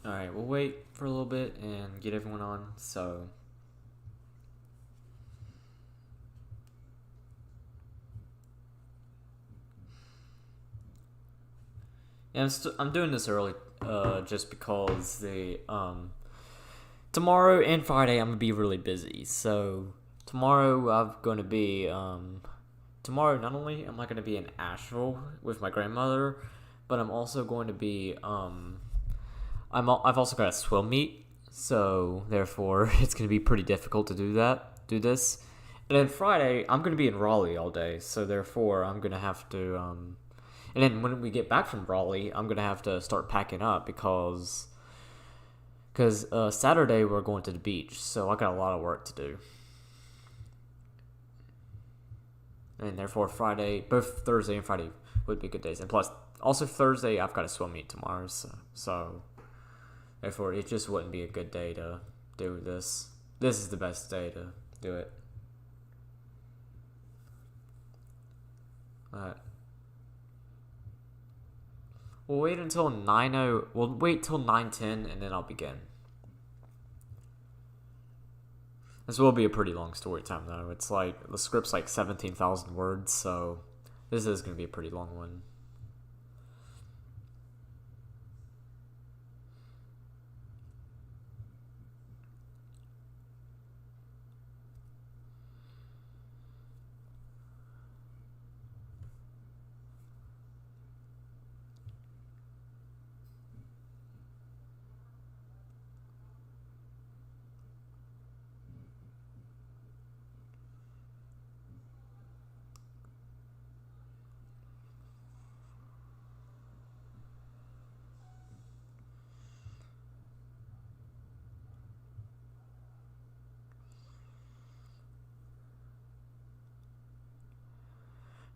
Alright, we'll wait for a little bit and get everyone on, so... Yeah, I'm doing this early, just because tomorrow and Friday I'm gonna be really busy, so... Tomorrow I'm gonna be, tomorrow not only am I gonna be in Asheville with my grandmother, but I'm also going to be, I've also got a swim meet, so therefore it's going to be pretty difficult to do this. And then Friday, I'm going to be in Raleigh all day, so therefore I'm going to have to, and then when we get back from Raleigh, I'm going to have to start packing up because Saturday we're going to the beach, so I got a lot of work to do. And therefore Friday, both Thursday and Friday would be good days. And plus, also Thursday, I've got a swim meet tomorrow, so therefore, it just wouldn't be a good day to do this. This is the best day to do it. Alright. We'll wait until 9:00. We'll wait till 9:10, and then I'll begin. This will be a pretty long story time, though. It's like the script's like 17,000 words, so this is going to be a pretty long one.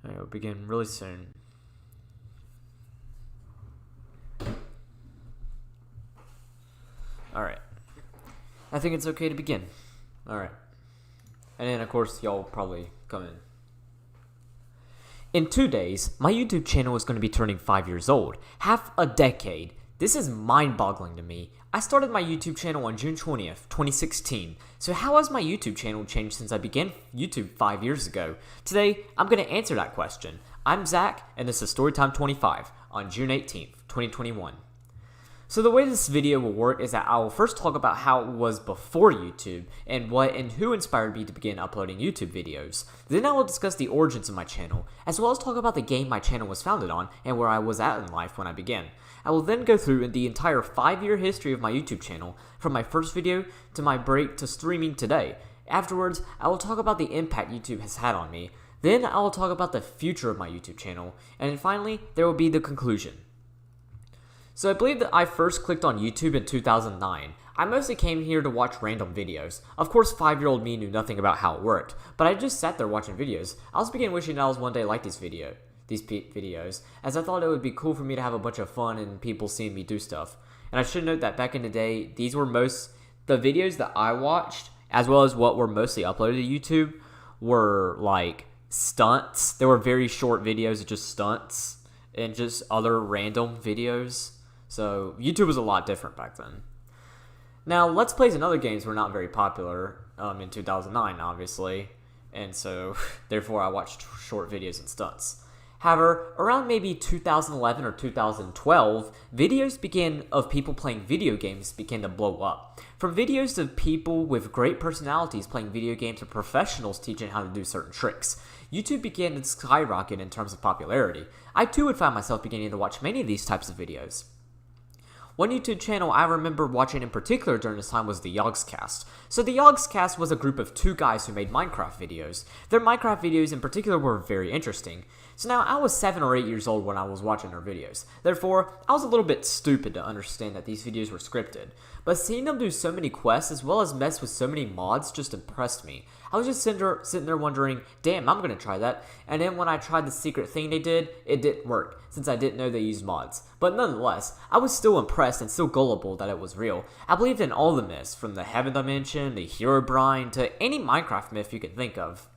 Alright, we'll begin really soon. Alright. I think it's okay to begin. Alright. And then, of course, y'all probably come in. In 2 days, my YouTube channel is going to be turning 5 years old. Half a decade. This is mind-boggling to me. I started my YouTube channel on June 20th, 2016. So how has my YouTube channel changed since I began YouTube 5 years ago? Today, I'm going to answer that question. I'm Zach, and this is Storytime 25 on June 18th, 2021. So the way this video will work is that I will first talk about how it was before YouTube and what and who inspired me to begin uploading YouTube videos. Then I will discuss the origins of my channel, as well as talk about the game my channel was founded on and where I was at in life when I began. I will then go through the entire 5-year history of my YouTube channel, from my first video to my break to streaming today. Afterwards, I will talk about the impact YouTube has had on me. Then I will talk about the future of my YouTube channel, and then finally, there will be the conclusion. So I believe that I first clicked on YouTube in 2009. I mostly came here to watch random videos. Of course, 5-year-old me knew nothing about how it worked, but I just sat there watching videos. I also began wishing that I was one day like these videos, as I thought it would be cool for me to have a bunch of fun and people seeing me do stuff. And I should note that back in the day, the videos that I watched, as well as what were mostly uploaded to YouTube, were like stunts. They were very short videos of just stunts and just other random videos. So YouTube was a lot different back then. Now, Let's Plays and other games were not very popular in 2009, obviously, and so therefore I watched short videos and stunts. However, around maybe 2011 or 2012, videos of people playing video games began to blow up. From videos of people with great personalities playing video games to professionals teaching how to do certain tricks, YouTube began to skyrocket in terms of popularity. I too would find myself beginning to watch many of these types of videos. One YouTube channel I remember watching in particular during this time was the Yogscast. So the Yogscast was a group of 2 guys who made Minecraft videos. Their Minecraft videos in particular were very interesting. So now I was 7 or 8 years old when I was watching their videos. Therefore, I was a little bit stupid to understand that these videos were scripted. But seeing them do so many quests as well as mess with so many mods just impressed me. I was just sitting there wondering, damn, I'm gonna try that. And then when I tried the secret thing they did, it didn't work, since I didn't know they used mods. But nonetheless, I was still impressed and still gullible that it was real. I believed in all the myths, from the Heaven Dimension, the Herobrine, to any Minecraft myth you can think of.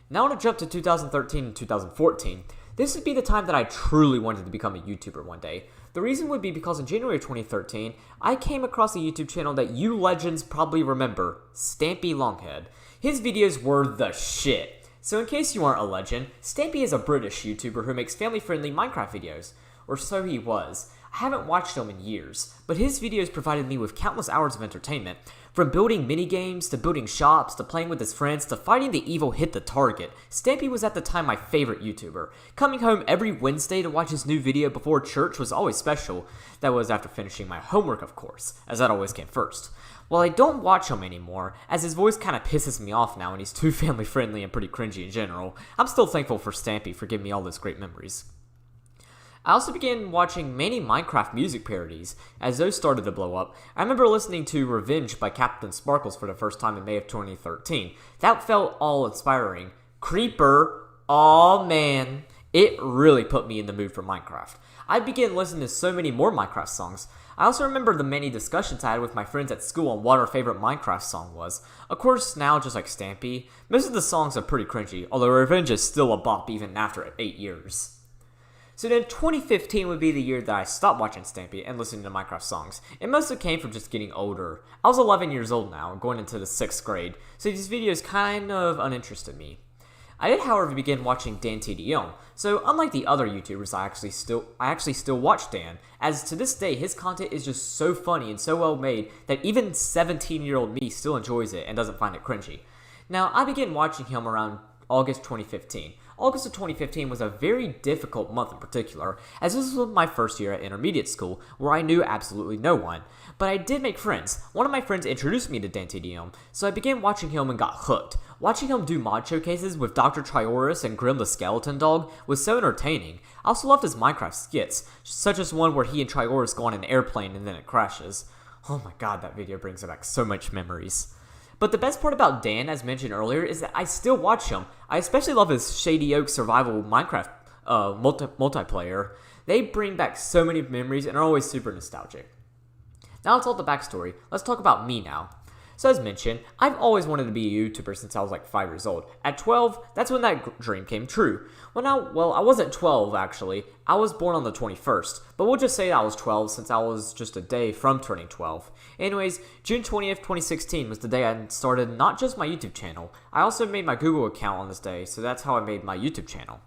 Now to jump to 2013 and 2014, This would be the time that I truly wanted to become a YouTuber one day. The reason would be because in January of 2013, I came across a YouTube channel that you legends probably remember, Stampy Longhead. His videos were the shit. So in case you aren't a legend, Stampy is a British YouTuber who makes family-friendly Minecraft videos. Or so he was. I haven't watched him in years, but his videos provided me with countless hours of entertainment. From building minigames, to building shops, to playing with his friends, to fighting the evil Hit the Target, Stampy was at the time my favorite YouTuber. Coming home every Wednesday to watch his new video before church was always special. That was after finishing my homework, of course, as that always came first. While I don't watch him anymore, as his voice kinda pisses me off now and he's too family friendly and pretty cringy in general, I'm still thankful for Stampy for giving me all those great memories. I also began watching many Minecraft music parodies. As those started to blow up, I remember listening to Revenge by Captain Sparkles for the first time in May of 2013. That felt all-inspiring. Creeper, aw man, it really put me in the mood for Minecraft. I began listening to so many more Minecraft songs. I also remember the many discussions I had with my friends at school on what our favorite Minecraft song was. Of course, now, just like Stampy, most of the songs are pretty cringy, although Revenge is still a bop even after 8 years. So then 2015 would be the year that I stopped watching Stampy and listening to Minecraft songs. It mostly came from just getting older. I was 11 years old now, going into the 6th grade, so these videos kind of uninterested me. I did, however, begin watching Dan TDM, so unlike the other YouTubers, I actually still watch Dan, as to this day his content is just so funny and so well made that even 17-year-old me still enjoys it and doesn't find it cringy. Now, I began watching him around August 2015. August of 2015 was a very difficult month in particular, as this was my first year at intermediate school, where I knew absolutely no one. But I did make friends. One of my friends introduced me to Dan TDM, so I began watching him and got hooked. Watching him do mod showcases with Dr. Trioris and Grim the Skeleton Dog was so entertaining. I also loved his Minecraft skits, such as one where he and Trioris go on an airplane and then it crashes. Oh my god, that video brings back so much memories. But the best part about Dan, as mentioned earlier, is that I still watch him. I especially love his Shady Oak Survival Minecraft multiplayer. They bring back so many memories and are always super nostalgic. Now that's all the backstory. Let's talk about me now. So as mentioned, I've always wanted to be a YouTuber since I was like 5 years old. At 12, that's when that dream came true. Well, I wasn't 12 actually. I was born on the 21st, but we'll just say I was 12 since I was just a day from turning 12. Anyways, June 20th, 2016 was the day I started not just my YouTube channel, I also made my Google account on this day, so that's how I made my YouTube channel.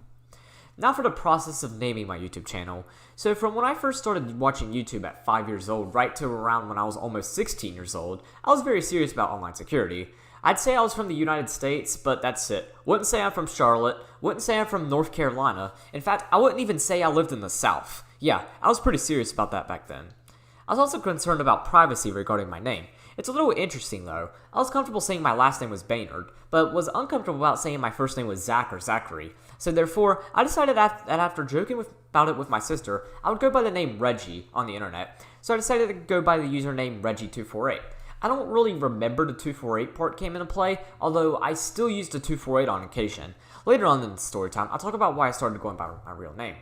Now for the process of naming my YouTube channel. So from when I first started watching YouTube at 5 years old right to around when I was almost 16 years old, I was very serious about online security. I'd say I was from the United States, but that's it. Wouldn't say I'm from Charlotte, wouldn't say I'm from North Carolina. In fact, I wouldn't even say I lived in the South. Yeah, I was pretty serious about that back then. I was also concerned about privacy regarding my name. It's a little interesting though. I was comfortable saying my last name was Baynard, but was uncomfortable about saying my first name was Zach or Zachary. So therefore, I decided that after joking about it with my sister, I would go by the name Reggie on the internet. So I decided to go by the username Reggie248. I don't really remember the 248 part came into play, although I still use the 248 on occasion. Later on in the story time, I'll talk about why I started going by my real name.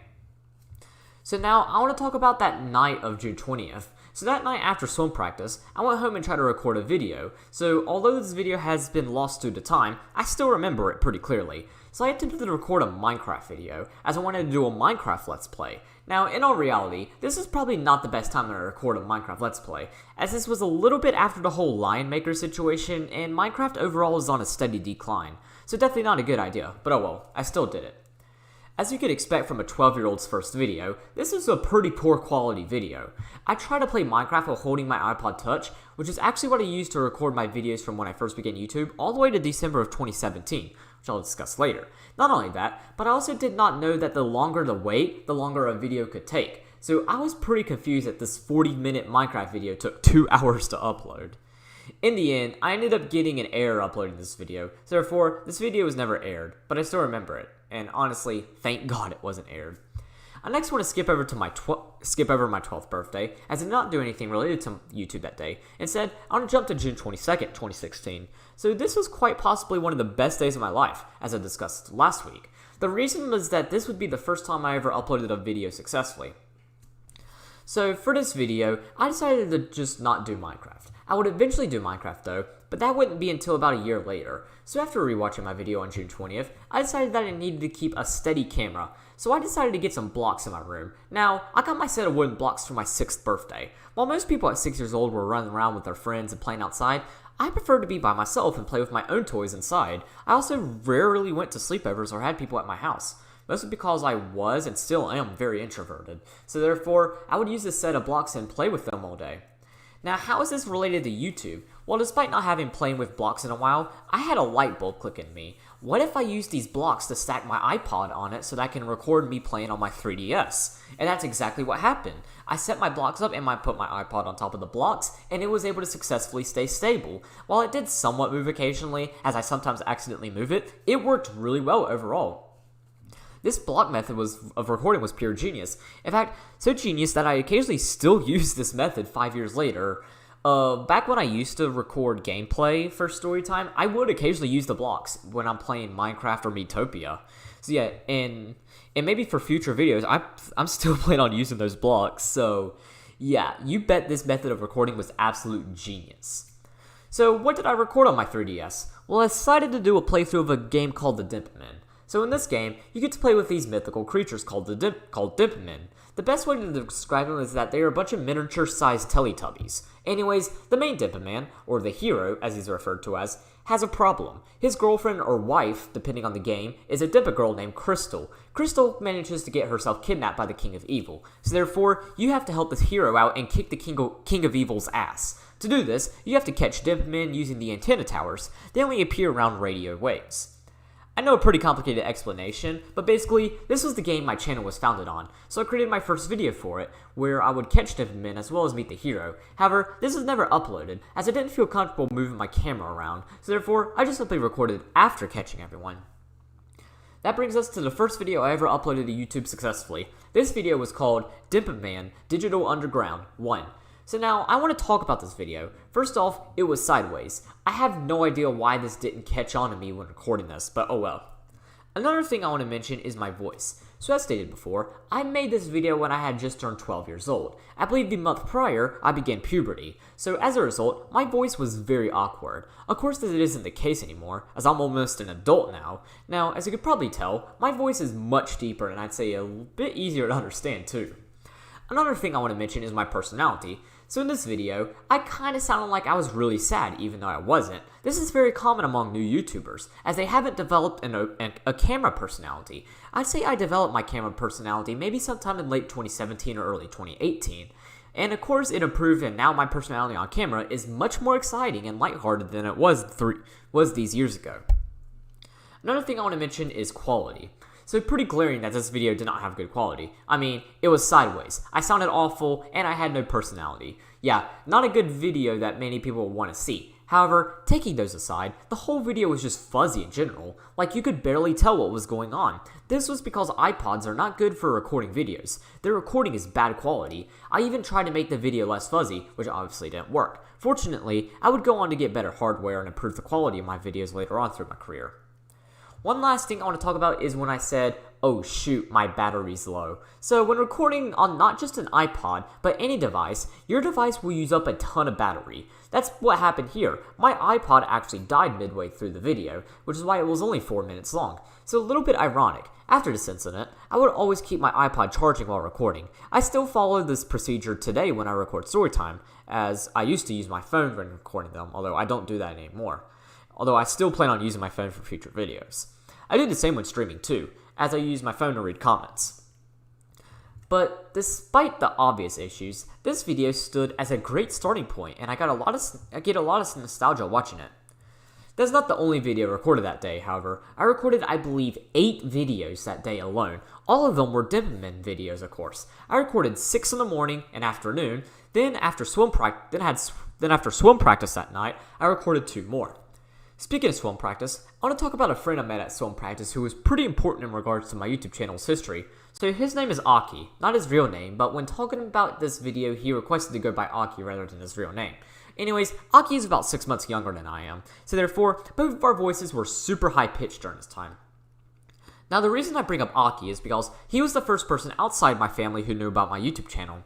So now, I want to talk about that night of June 20th. So that night after swim practice, I went home and tried to record a video. So although this video has been lost due to time, I still remember it pretty clearly. So I attempted to record a Minecraft video, as I wanted to do a Minecraft Let's Play. Now, in all reality, this is probably not the best time to record a Minecraft Let's Play, as this was a little bit after the whole Lion Maker situation, and Minecraft overall is on a steady decline. So definitely not a good idea, but oh well, I still did it. As you could expect from a 12-year-old's first video, this is a pretty poor quality video. I tried to play Minecraft while holding my iPod Touch, which is actually what I used to record my videos from when I first began YouTube, all the way to December of 2017, which I'll discuss later. Not only that, but I also did not know that the longer the wait, the longer a video could take. So I was pretty confused that this 40-minute Minecraft video took 2 hours to upload. In the end, I ended up getting an error uploading this video, so therefore, this video was never aired, but I still remember it. And honestly, thank God it wasn't aired. I next want to skip over my 12th birthday, as I did not do anything related to YouTube that day. Instead, I want to jump to June 22nd, 2016. So this was quite possibly one of the best days of my life, as I discussed last week. The reason was that this would be the first time I ever uploaded a video successfully. So for this video, I decided to just not do Minecraft. I would eventually do Minecraft though, but that wouldn't be until about a year later. So after rewatching my video on June 20th, I decided that I needed to keep a steady camera, so I decided to get some blocks in my room. Now, I got my set of wooden blocks for my 6th birthday. While most people at 6 years old were running around with their friends and playing outside, I preferred to be by myself and play with my own toys inside. I also rarely went to sleepovers or had people at my house, mostly because I was and still am very introverted. So therefore, I would use this set of blocks and play with them all day. Now, how is this related to YouTube? Well, despite not having playing with blocks in a while, I had a light bulb click in me. What if I used these blocks to stack my iPod on it so that I can record me playing on my 3DS? And that's exactly what happened. I set my blocks up and I put my iPod on top of the blocks, and it was able to successfully stay stable. While it did somewhat move occasionally, as I sometimes accidentally move it, it worked really well overall. This block method of recording was pure genius. In fact, so genius that I occasionally still use this method 5 years later. Back when I used to record gameplay for Storytime, I would occasionally use the blocks when I'm playing Minecraft or Miitopia. So yeah, and maybe for future videos, I'm still planning on using those blocks. So yeah, you bet this method of recording was absolute genius. So what did I record on my 3DS? Well, I decided to do a playthrough of a game called The Dimpermen. So in this game, you get to play with these mythical creatures called Dimpermen. The best way to describe them is that they are a bunch of miniature-sized Teletubbies. Anyways, the main Dimperman, or the hero, as he's referred to as, has a problem. His girlfriend or wife, depending on the game, is a Dimper girl named Crystal. Crystal manages to get herself kidnapped by the King of Evil. So therefore, you have to help this hero out and kick the King of Evil's ass. To do this, you have to catch Dimpermen using the antenna towers. They only appear around radio waves. I know a pretty complicated explanation, but basically, this was the game my channel was founded on, so I created my first video for it, where I would catch Dimpermen as well as meet the hero. However, this was never uploaded, as I didn't feel comfortable moving my camera around, so therefore, I just simply recorded after catching everyone. That brings us to the first video I ever uploaded to YouTube successfully. This video was called Dimperman Digital Underground 1. So now, I want to talk about this video. First off, it was sideways. I have no idea why this didn't catch on to me when recording this, but oh well. Another thing I want to mention is my voice. So as stated before, I made this video when I had just turned 12 years old. I believe the month prior, I began puberty. So as a result, my voice was very awkward. Of course, this isn't the case anymore, as I'm almost an adult now. Now, as you could probably tell, my voice is much deeper and I'd say a bit easier to understand too. Another thing I want to mention is my personality. So in this video, I kinda sounded like I was really sad even though I wasn't. This is very common among new YouTubers, as they haven't developed a camera personality. I'd say I developed my camera personality maybe sometime in late 2017 or early 2018. And of course it improved, and now my personality on camera is much more exciting and lighthearted than it was these years ago. Another thing I want to mention is quality. So pretty glaring that this video did not have good quality. I mean, it was sideways. I sounded awful, and I had no personality. Yeah, not a good video that many people would want to see. However, taking those aside, the whole video was just fuzzy in general. Like, you could barely tell what was going on. This was because iPods are not good for recording videos. Their recording is bad quality. I even tried to make the video less fuzzy, which obviously didn't work. Fortunately, I would go on to get better hardware and improve the quality of my videos later on through my career. One last thing I want to talk about is when I said, oh shoot, my battery's low. So when recording on not just an iPod, but any device, your device will use up a ton of battery. That's what happened here. My iPod actually died midway through the video, which is why it was only 4 minutes long. So a little bit ironic. After this incident, I would always keep my iPod charging while recording. I still follow this procedure today when I record Storytime, as I used to use my phone when recording them, although I don't do that anymore. Although I still plan on using my phone for future videos. I do the same when streaming too, as I use my phone to read comments. But despite the obvious issues, this video stood as a great starting point, and I get a lot of nostalgia watching it. That's not the only video recorded that day, however. I recorded, I believe, 8 videos that day alone. All of them were Dimperman videos, of course. I recorded 6 in the morning and afternoon, then after swim practice that night, I recorded 2 more. Speaking of swim practice, I want to talk about a friend I met at swim practice who was pretty important in regards to my YouTube channel's history. So his name is Aki, not his real name, but when talking about this video, he requested to go by Aki rather than his real name. Anyways, Aki is about 6 months younger than I am, so therefore, both of our voices were super high-pitched during this time. Now the reason I bring up Aki is because he was the first person outside my family who knew about my YouTube channel.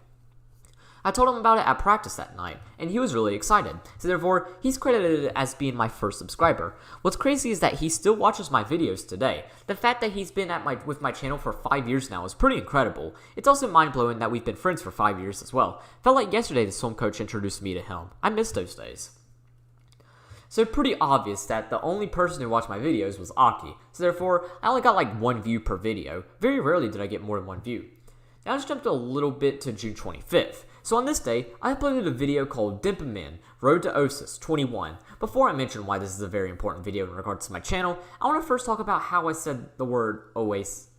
I told him about it at practice that night, and he was really excited, so therefore, he's credited as being my first subscriber. What's crazy is that he still watches my videos today. The fact that he's been with my channel for 5 years now is pretty incredible. It's also mind-blowing that we've been friends for 5 years as well. Felt like yesterday the swim coach introduced me to him. I miss those days. So pretty obvious that the only person who watched my videos was Aki, so therefore, I only got like 1 view per video. Very rarely did I get more than 1 view. Now let's jump a little bit to June 25th. So on this day, I uploaded a video called Dimpamin, Road to Oasis 21. Before I mention why this is a very important video in regards to my channel, I want to first talk about how I said the word oasis.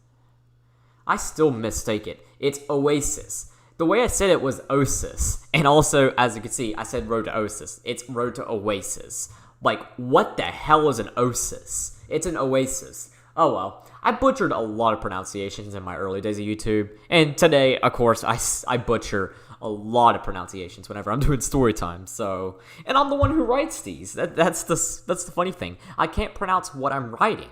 I still mistake it. It's oasis. The way I said it was oasis. And also, as you can see, I said road to oasis. It's road to oasis. Like, what the hell is an oasis? It's an oasis. Oh well. I butchered a lot of pronunciations in my early days of YouTube, and today, of course, I butcher a lot of pronunciations whenever I'm doing story time, so... And I'm the one who writes these. That's the funny thing. I can't pronounce what I'm writing.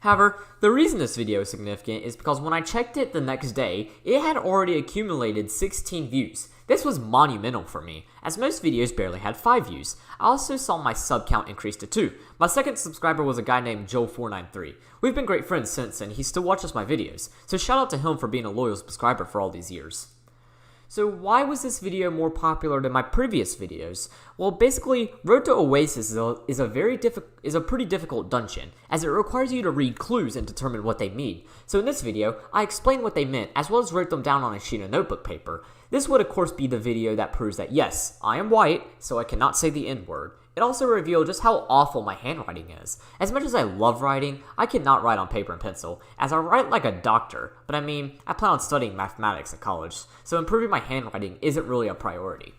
However, the reason this video is significant is because when I checked it the next day, it had already accumulated 16 views. This was monumental for me, as most videos barely had 5 views. I also saw my sub count increase to 2. My second subscriber was a guy named Joel493. We've been great friends since, and he still watches my videos, so shout out to him for being a loyal subscriber for all these years. So why was this video more popular than my previous videos? Well, basically, Road to Oasis is a pretty difficult dungeon, as it requires you to read clues and determine what they mean. So in this video, I explained what they meant, as well as wrote them down on a sheet of notebook paper. This would of course be the video that proves that yes, I am white, so I cannot say the N-word. It also revealed just how awful my handwriting is. As much as I love writing, I cannot write on paper and pencil, as I write like a doctor, but I mean, I plan on studying mathematics in college, so improving my handwriting isn't really a priority.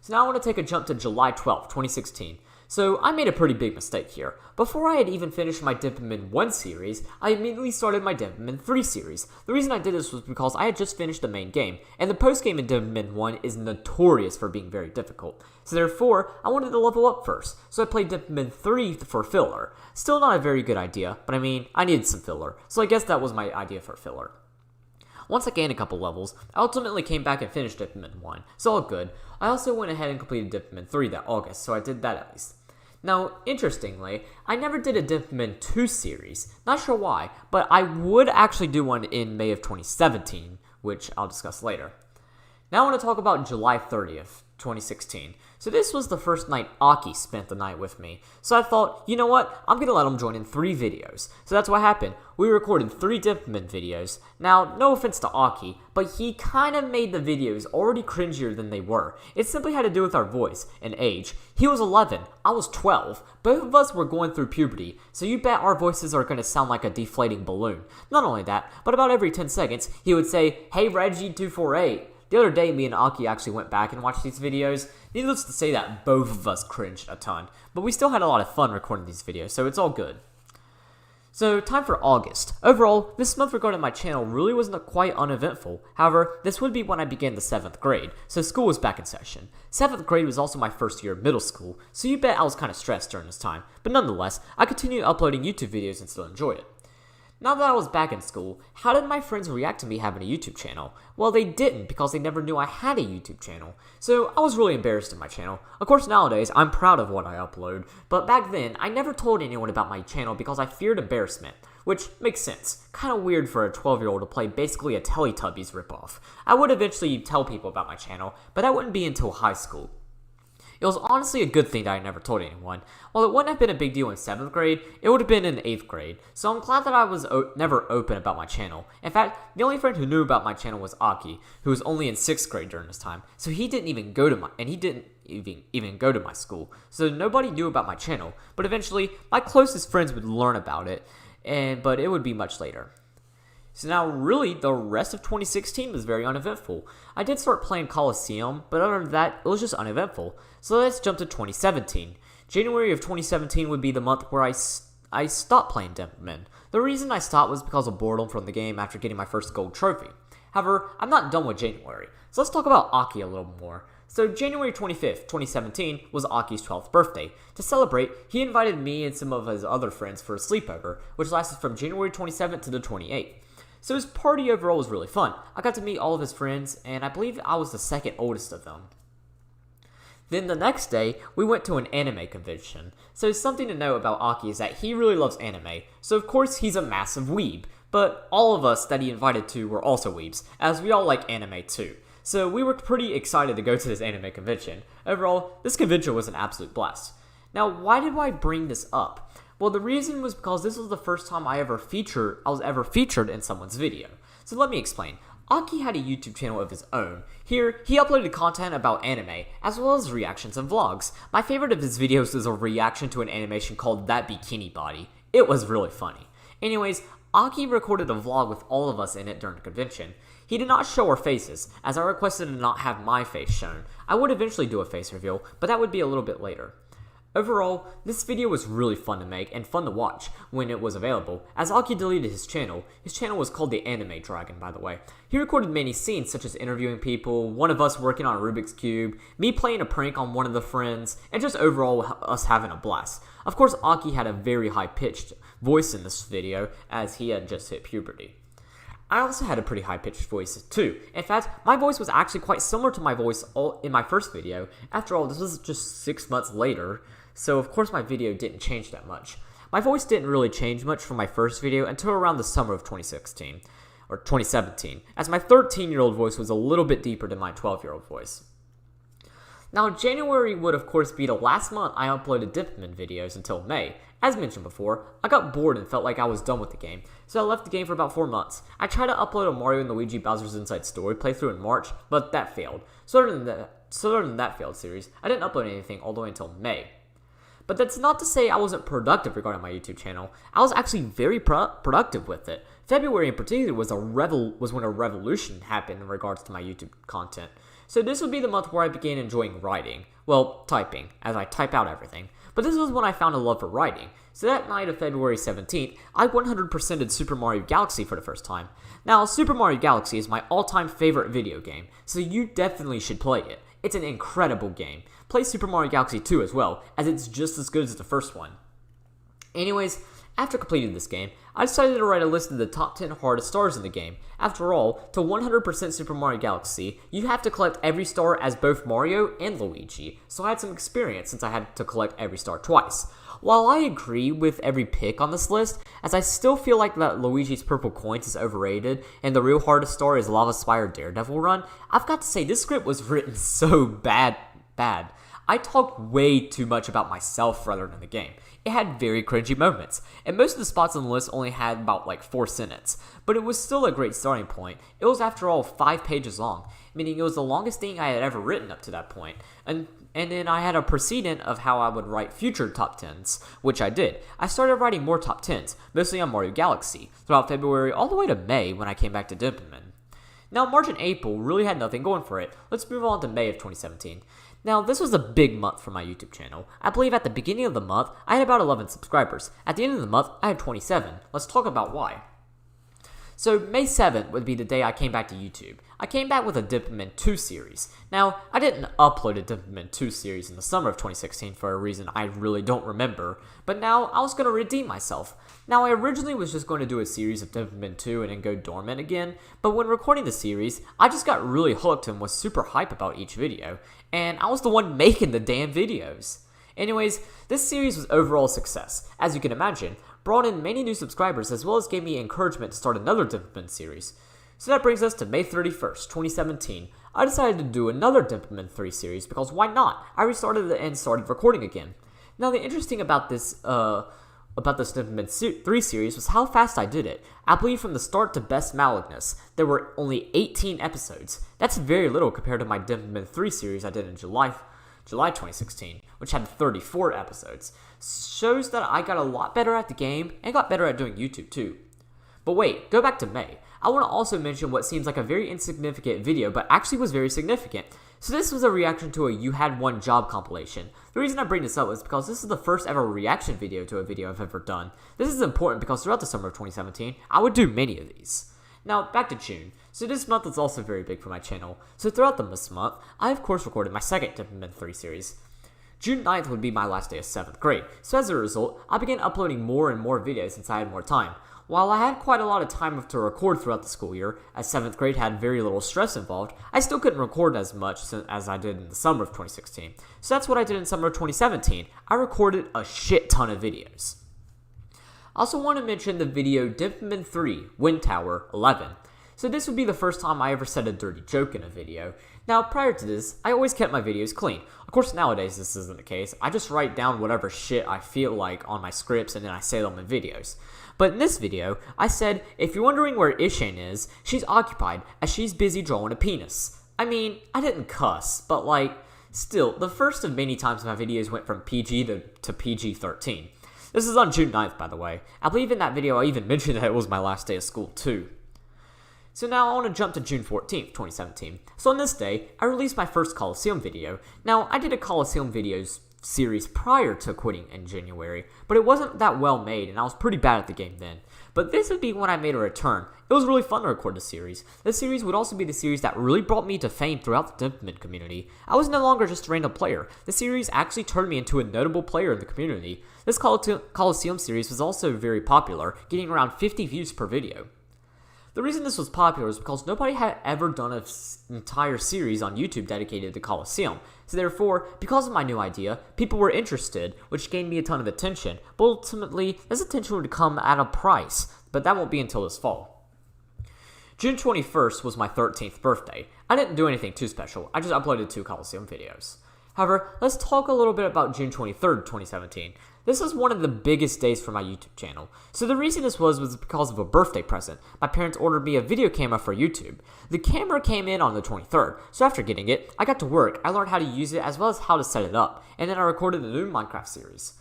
So now I want to take a jump to July 12th, 2016. So I made a pretty big mistake here. Before I had even finished my Dimpamin 1 series, I immediately started my Dimpamin 3 series. The reason I did this was because I had just finished the main game, and the post-game in Dimpamin 1 is notorious for being very difficult. So therefore, I wanted to level up first, so I played Dimpamin 3 for filler. Still not a very good idea, but I mean, I needed some filler, so I guess that was my idea for filler. Once I gained a couple levels, I ultimately came back and finished Dimpamin 1, so all good. I also went ahead and completed Dimpamin 3 that August, so I did that at least. Now, interestingly, I never did a Dimpamin 2 series. Not sure why, but I would actually do one in May of 2017, which I'll discuss later. Now I want to talk about July 30th, 2016. So this was the first night Aki spent the night with me. So I thought, you know what, I'm going to let him join in 3 videos. So that's what happened. We recorded 3 Dimpamin videos. Now, no offense to Aki, but he kind of made the videos already cringier than they were. It simply had to do with our voice and age. He was 11, I was 12. Both of us were going through puberty, so you bet our voices are going to sound like a deflating balloon. Not only that, but about every 10 seconds, he would say, "Hey Reggie248. The other day, me and Aki actually went back and watched these videos. Needless to say that both of us cringed a ton, but we still had a lot of fun recording these videos, so it's all good. So, time for August. Overall, this month regarding my channel really wasn't quite uneventful. However, this would be when I began the 7th grade, so school was back in session. 7th grade was also my first year of middle school, so you bet I was kind of stressed during this time, but nonetheless, I continued uploading YouTube videos and still enjoyed it. Now that I was back in school, how did my friends react to me having a YouTube channel? Well, they didn't because they never knew I had a YouTube channel. So I was really embarrassed in my channel. Of course, nowadays, I'm proud of what I upload, but back then, I never told anyone about my channel because I feared embarrassment, which makes sense. Kinda weird for a 12-year-old to play basically a Teletubbies ripoff. I would eventually tell people about my channel, but that wouldn't be until high school. It was honestly a good thing that I never told anyone. While it wouldn't have been a big deal in 7th grade, it would have been in 8th grade, so I'm glad that I was never open about my channel. In fact, the only friend who knew about my channel was Aki, who was only in 6th grade during this time, so he didn't even go to my school, so nobody knew about my channel, but eventually, my closest friends would learn about it, but it would be much later. So now, really, the rest of 2016 was very uneventful. I did start playing Coliseum, but other than that, it was just uneventful. So let's jump to 2017. January of 2017 would be the month where I stopped playing Dimpamin. The reason I stopped was because of boredom from the game after getting my first gold trophy. However, I'm not done with January, so let's talk about Aki a little more. So January 25th, 2017 was Aki's 12th birthday. To celebrate, he invited me and some of his other friends for a sleepover, which lasted from January 27th to the 28th. So his party overall was really fun. I got to meet all of his friends, and I believe I was the second oldest of them. Then the next day, we went to an anime convention. So something to know about Aki is that he really loves anime, so of course he's a massive weeb. But all of us that he invited to were also weebs, as we all like anime too. So we were pretty excited to go to this anime convention. Overall, this convention was an absolute blast. Now, why did I bring this up? Well, the reason was because this was the first time I was ever featured in someone's video. So let me explain. Aki had a YouTube channel of his own. Here, he uploaded content about anime, as well as reactions and vlogs. My favorite of his videos was a reaction to an animation called That Bikini Body. It was really funny. Anyways, Aki recorded a vlog with all of us in it during the convention. He did not show our faces, as I requested to not have my face shown. I would eventually do a face reveal, but that would be a little bit later. Overall, this video was really fun to make and fun to watch when it was available, as Aki deleted his channel. His channel was called the Anime Dragon, by the way. He recorded many scenes such as interviewing people, one of us working on a Rubik's Cube, me playing a prank on one of the friends, and just overall us having a blast. Of course, Aki had a very high-pitched voice in this video, as he had just hit puberty. I also had a pretty high-pitched voice too. In fact, my voice was actually quite similar to my voice in my first video. After all, this was just 6 months later, so of course my video didn't change that much. My voice didn't really change much from my first video until around the summer of 2016, or 2017, as my 13-year-old voice was a little bit deeper than my 12-year-old voice. Now, January would of course be the last month I uploaded Dipman videos until May. As mentioned before, I got bored and felt like I was done with the game, so I left the game for about 4 months. I tried to upload a Mario and Luigi Bowser's Inside Story playthrough in March, but that failed. So other than that failed series, I didn't upload anything all the way until May. But that's not to say I wasn't productive regarding my YouTube channel. I was actually very productive with it. February in particular was when a revolution happened in regards to my YouTube content. So this would be the month where I began enjoying writing. Well, typing, as I type out everything. But this was when I found a love for writing. So that night of February 17th, I 100%ed Super Mario Galaxy for the first time. Now, Super Mario Galaxy is my all-time favorite video game, so you definitely should play it. It's an incredible game. Play Super Mario Galaxy 2 as well, as it's just as good as the first one. Anyways, after completing this game, I decided to write a list of the top 10 hardest stars in the game. After all, to 100% Super Mario Galaxy, you have to collect every star as both Mario and Luigi, so I had some experience since I had to collect every star twice. While I agree with every pick on this list, as I still feel like that Luigi's Purple Coins is overrated, and the real hardest star is Lava Spire Daredevil Run, I've got to say this script was written so bad. I talked way too much about myself rather than the game. It had very cringy moments, and most of the spots on the list only had about 4 sentences, but it was still a great starting point. It was after all 5 pages long, meaning it was the longest thing I had ever written up to that point, and then I had a precedent of how I would write future top 10s, which I did. I started writing more top 10s, mostly on Mario Galaxy, throughout February all the way to May when I came back to Dipman. Now, March and April really had nothing going for it. Let's move on to May of 2017. Now, this was a big month for my YouTube channel. I believe at the beginning of the month, I had about 11 subscribers. At the end of the month, I had 27. Let's talk about why. So, May 7th would be the day I came back to YouTube. I came back with a Dipman 2 series. Now, I didn't upload a Dipman 2 series in the summer of 2016 for a reason I really don't remember, but now I was going to redeem myself. Now, I originally was just going to do a series of Dipman 2 and then go dormant again, but when recording the series, I just got really hooked and was super hype about each video, and I was the one making the damn videos. Anyways, this series was overall a success. As you can imagine, brought in many new subscribers as well as gave me encouragement to start another Dipman series. So that brings us to May 31st, 2017. I decided to do another Dipman 3 series because why not? I restarted it and started recording again. Now the interesting about this Dipman 3 series was how fast I did it. I believe from the start to Best Malignus, there were only 18 episodes. That's very little compared to my Dipman 3 series I did in July 2016, which had 34 episodes. Shows that I got a lot better at the game and got better at doing YouTube too. But wait, go back to May. I want to also mention what seems like a very insignificant video, but actually was very significant. So this was a reaction to a You Had One Job compilation. The reason I bring this up is because this is the first ever reaction video to a video I've ever done. This is important because throughout the summer of 2017, I would do many of these. Now, back to June. So this month is also very big for my channel. So throughout this month, I of course recorded my second Dipman 3 series. June 9th would be my last day of 7th grade, so as a result, I began uploading more and more videos since I had more time. While I had quite a lot of time to record throughout the school year, as 7th grade had very little stress involved, I still couldn't record as much as I did in the summer of 2016. So that's what I did in summer of 2017. I recorded a shit ton of videos. I also want to mention the video Dimpman 3, Wind Tower 11. So this would be the first time I ever said a dirty joke in a video. Now, prior to this, I always kept my videos clean. Of course, nowadays this isn't the case. I just write down whatever shit I feel like on my scripts and then I say them in videos. But in this video, I said, if you're wondering where Ishane is, she's occupied as she's busy drawing a penis. I mean, I didn't cuss, but still, the first of many times my videos went from PG to PG-13. This is on June 9th, by the way. I believe in that video I even mentioned that it was my last day of school, too. So now I want to jump to June 14th, 2017. So on this day, I released my first Coliseum video. Now, I did a Coliseum videos series prior to quitting in January, but it wasn't that well made and I was pretty bad at the game then. But this would be when I made a return. It was really fun to record the series. This series would also be the series that really brought me to fame throughout the Dimpman community. I was no longer just a random player. The series actually turned me into a notable player in the community. This Coliseum series was also very popular, getting around 50 views per video. The reason this was popular is because nobody had ever done an entire series on YouTube dedicated to Coliseum. So therefore, because of my new idea, people were interested, which gained me a ton of attention. But ultimately, this attention would come at a price, but that won't be until this fall. June 21st was my 13th birthday. I didn't do anything too special, I just uploaded 2 Coliseum videos. However, let's talk a little bit about June 23rd, 2017. This is one of the biggest days for my YouTube channel. So the reason this was because of a birthday present. My parents ordered me a video camera for YouTube. The camera came in on the 23rd, so after getting it, I got to work. I learned how to use it as well as how to set it up, and then I recorded the new Minecraft series.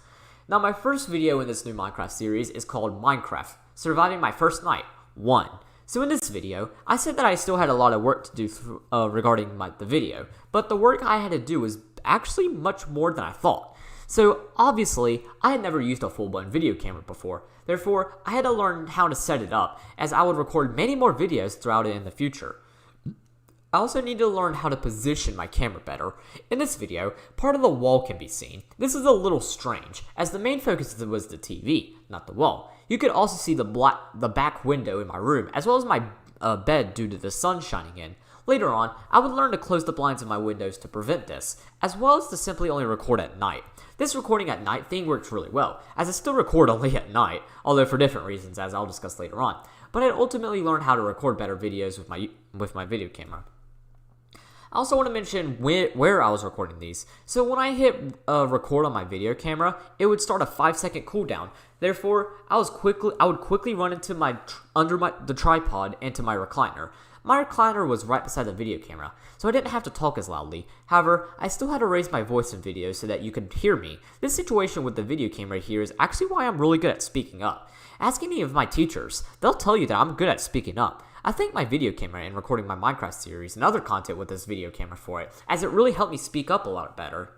Now my first video in this new Minecraft series is called Minecraft, Surviving My First Night 1. So in this video, I said that I still had a lot of work to do regarding the video, but the work I had to do was actually much more than I thought. So obviously, I had never used a full-blown video camera before. Therefore, I had to learn how to set it up, as I would record many more videos throughout it in the future. I also need to learn how to position my camera better. In this video, part of the wall can be seen. This is a little strange, as the main focus was the TV, not the wall. You could also see the back window in my room, as well as my bed due to the sun shining in. Later on, I would learn to close the blinds of my windows to prevent this, as well as to simply only record at night. This recording at night thing works really well, as I still record only at night, although for different reasons, as I'll discuss later on. But I ultimately learned how to record better videos with my video camera. I also want to mention where I was recording these. So when I hit record on my video camera, it would start a 5-second cooldown. Therefore, I would quickly run into the tripod and to my recliner. My recliner was right beside the video camera, so I didn't have to talk as loudly. However, I still had to raise my voice in videos so that you could hear me. This situation with the video camera here is actually why I'm really good at speaking up. Ask any of my teachers, they'll tell you that I'm good at speaking up. I thank my video camera in recording my Minecraft series and other content with this video camera for it, as it really helped me speak up a lot better.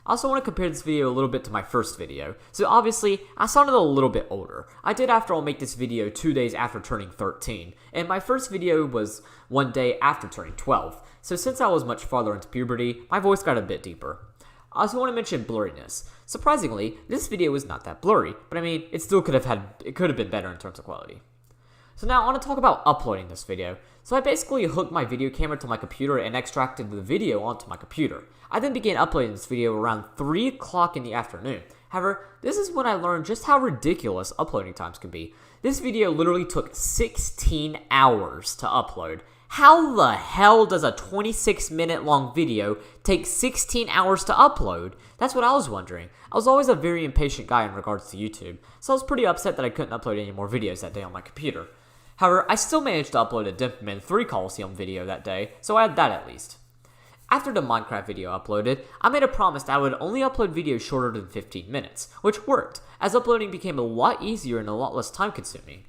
I also want to compare this video a little bit to my first video. So obviously, I sounded a little bit older. I did, after all, make this video 2 days after turning 13, and my first video was 1 day after turning 12. So since I was much farther into puberty, my voice got a bit deeper. I also want to mention blurriness. Surprisingly, this video was not that blurry, but I mean, it could have been better in terms of quality. So now I want to talk about uploading this video. So I basically hooked my video camera to my computer and extracted the video onto my computer. I then began uploading this video around 3 o'clock in the afternoon. However, this is when I learned just how ridiculous uploading times can be. This video literally took 16 hours to upload. How the hell does a 26-minute long video take 16 hours to upload? That's what I was wondering. I was always a very impatient guy in regards to YouTube, so I was pretty upset that I couldn't upload any more videos that day on my computer. However, I still managed to upload a Dimpman 3 Coliseum video that day, so I had that at least. After the Minecraft video uploaded, I made a promise that I would only upload videos shorter than 15 minutes, which worked, as uploading became a lot easier and a lot less time consuming.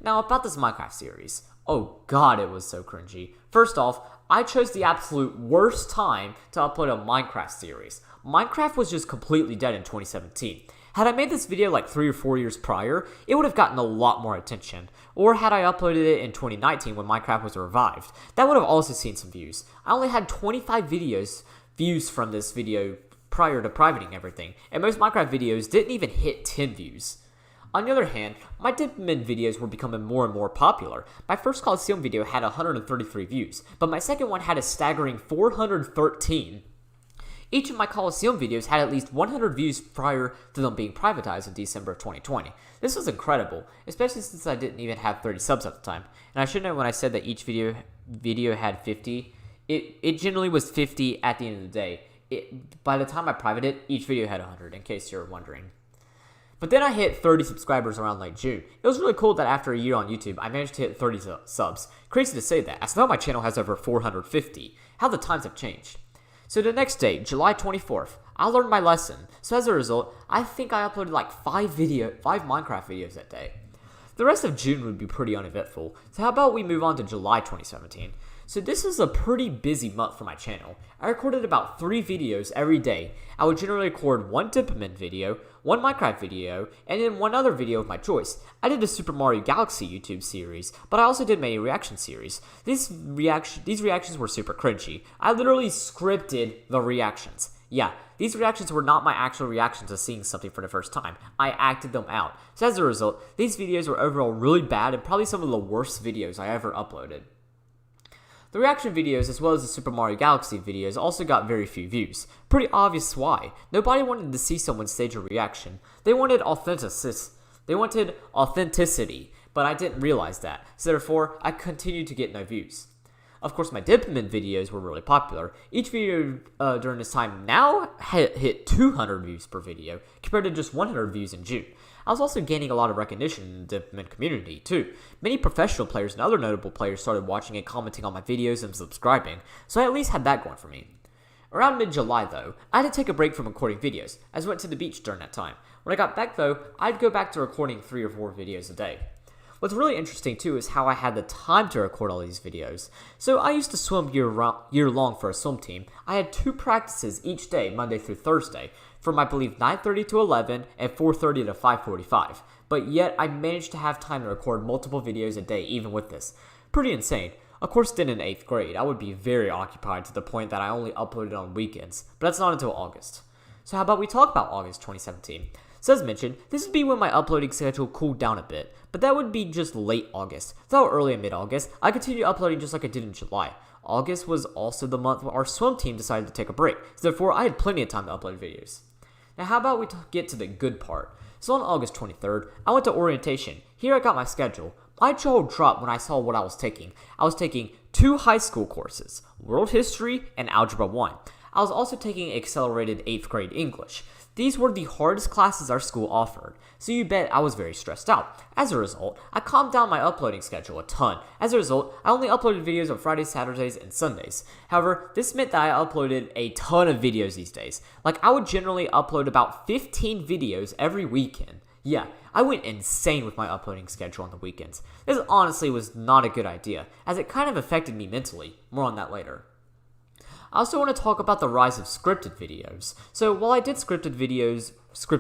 Now about this Minecraft series. Oh god, it was so cringy. First off, I chose the absolute worst time to upload a Minecraft series. Minecraft was just completely dead in 2017. Had I made this video like 3 or 4 years prior, it would have gotten a lot more attention. Or had I uploaded it in 2019 when Minecraft was revived, that would have also seen some views. I only had 25 views from this video prior to privating everything, and most Minecraft videos didn't even hit 10 views. On the other hand, my Dipman videos were becoming more and more popular. My first Coliseum video had 133 views, but my second one had a staggering 413. Each of my Coliseum videos had at least 100 views prior to them being privatized in December of 2020. This was incredible, especially since I didn't even have 30 subs at the time. And I should know when I said that each video had 50, it generally was 50 at the end of the day. By the time I privated it, each video had 100, in case you're wondering. But then I hit 30 subscribers around late June. It was really cool that after a year on YouTube, I managed to hit 30 subs. Crazy to say that, as now my channel has over 450. How the times have changed. So the next day, July 24th, I learned my lesson. So as a result, I think I uploaded like 5 Minecraft videos that day. The rest of June would be pretty uneventful. So how about we move on to July 2017? So this is a pretty busy month for my channel. I recorded about 3 videos every day. I would generally record 1 Dipman video, 1 Minecraft video, and then 1 other video of my choice. I did a Super Mario Galaxy YouTube series, but I also did many reaction series. These reactions were super cringy. I literally scripted the reactions. Yeah, these reactions were not my actual reactions to seeing something for the first time. I acted them out. So as a result, these videos were overall really bad and probably some of the worst videos I ever uploaded. The reaction videos, as well as the Super Mario Galaxy videos, also got very few views. Pretty obvious why. Nobody wanted to see someone stage a reaction. They wanted authenticity, but I didn't realize that, so therefore, I continued to get no views. Of course, my Dipman videos were really popular. Each video during this time now hit 200 views per video, compared to just 100 views in June. I was also gaining a lot of recognition in the Dipman community, too. Many professional players and other notable players started watching and commenting on my videos and subscribing, so I at least had that going for me. Around mid-July, though, I had to take a break from recording videos, as I went to the beach during that time. When I got back, though, I'd go back to recording 3 or 4 videos a day. What's really interesting, too, is how I had the time to record all these videos. So I used to swim year-long for a swim team. I had 2 practices each day, Monday through Thursday, from I believe 9:30 to 11 and 4:30 to 5:45. But yet, I managed to have time to record multiple videos a day even with this. Pretty insane. Of course, then in 8th grade, I would be very occupied to the point that I only uploaded on weekends, but that's not until August. So how about we talk about August 2017? So as mentioned, this would be when my uploading schedule cooled down a bit, but that would be just late August. Though early and mid-August, I continued uploading just like I did in July. August was also the month where our swim team decided to take a break, so therefore I had plenty of time to upload videos. Now how about we get to the good part? So on August 23rd, I went to orientation. Here I got my schedule. My jaw dropped when I saw what I was taking. I was taking 2 high school courses, World History and Algebra 1. I was also taking accelerated 8th grade English. These were the hardest classes our school offered, so you bet I was very stressed out. As a result, I calmed down my uploading schedule a ton. As a result, I only uploaded videos on Fridays, Saturdays, and Sundays. However, this meant that I uploaded a ton of videos these days. Like, I would generally upload about 15 videos every weekend. Yeah, I went insane with my uploading schedule on the weekends. This honestly was not a good idea, as it kind of affected me mentally. More on that later. I also want to talk about the rise of scripted videos. So while I did scripted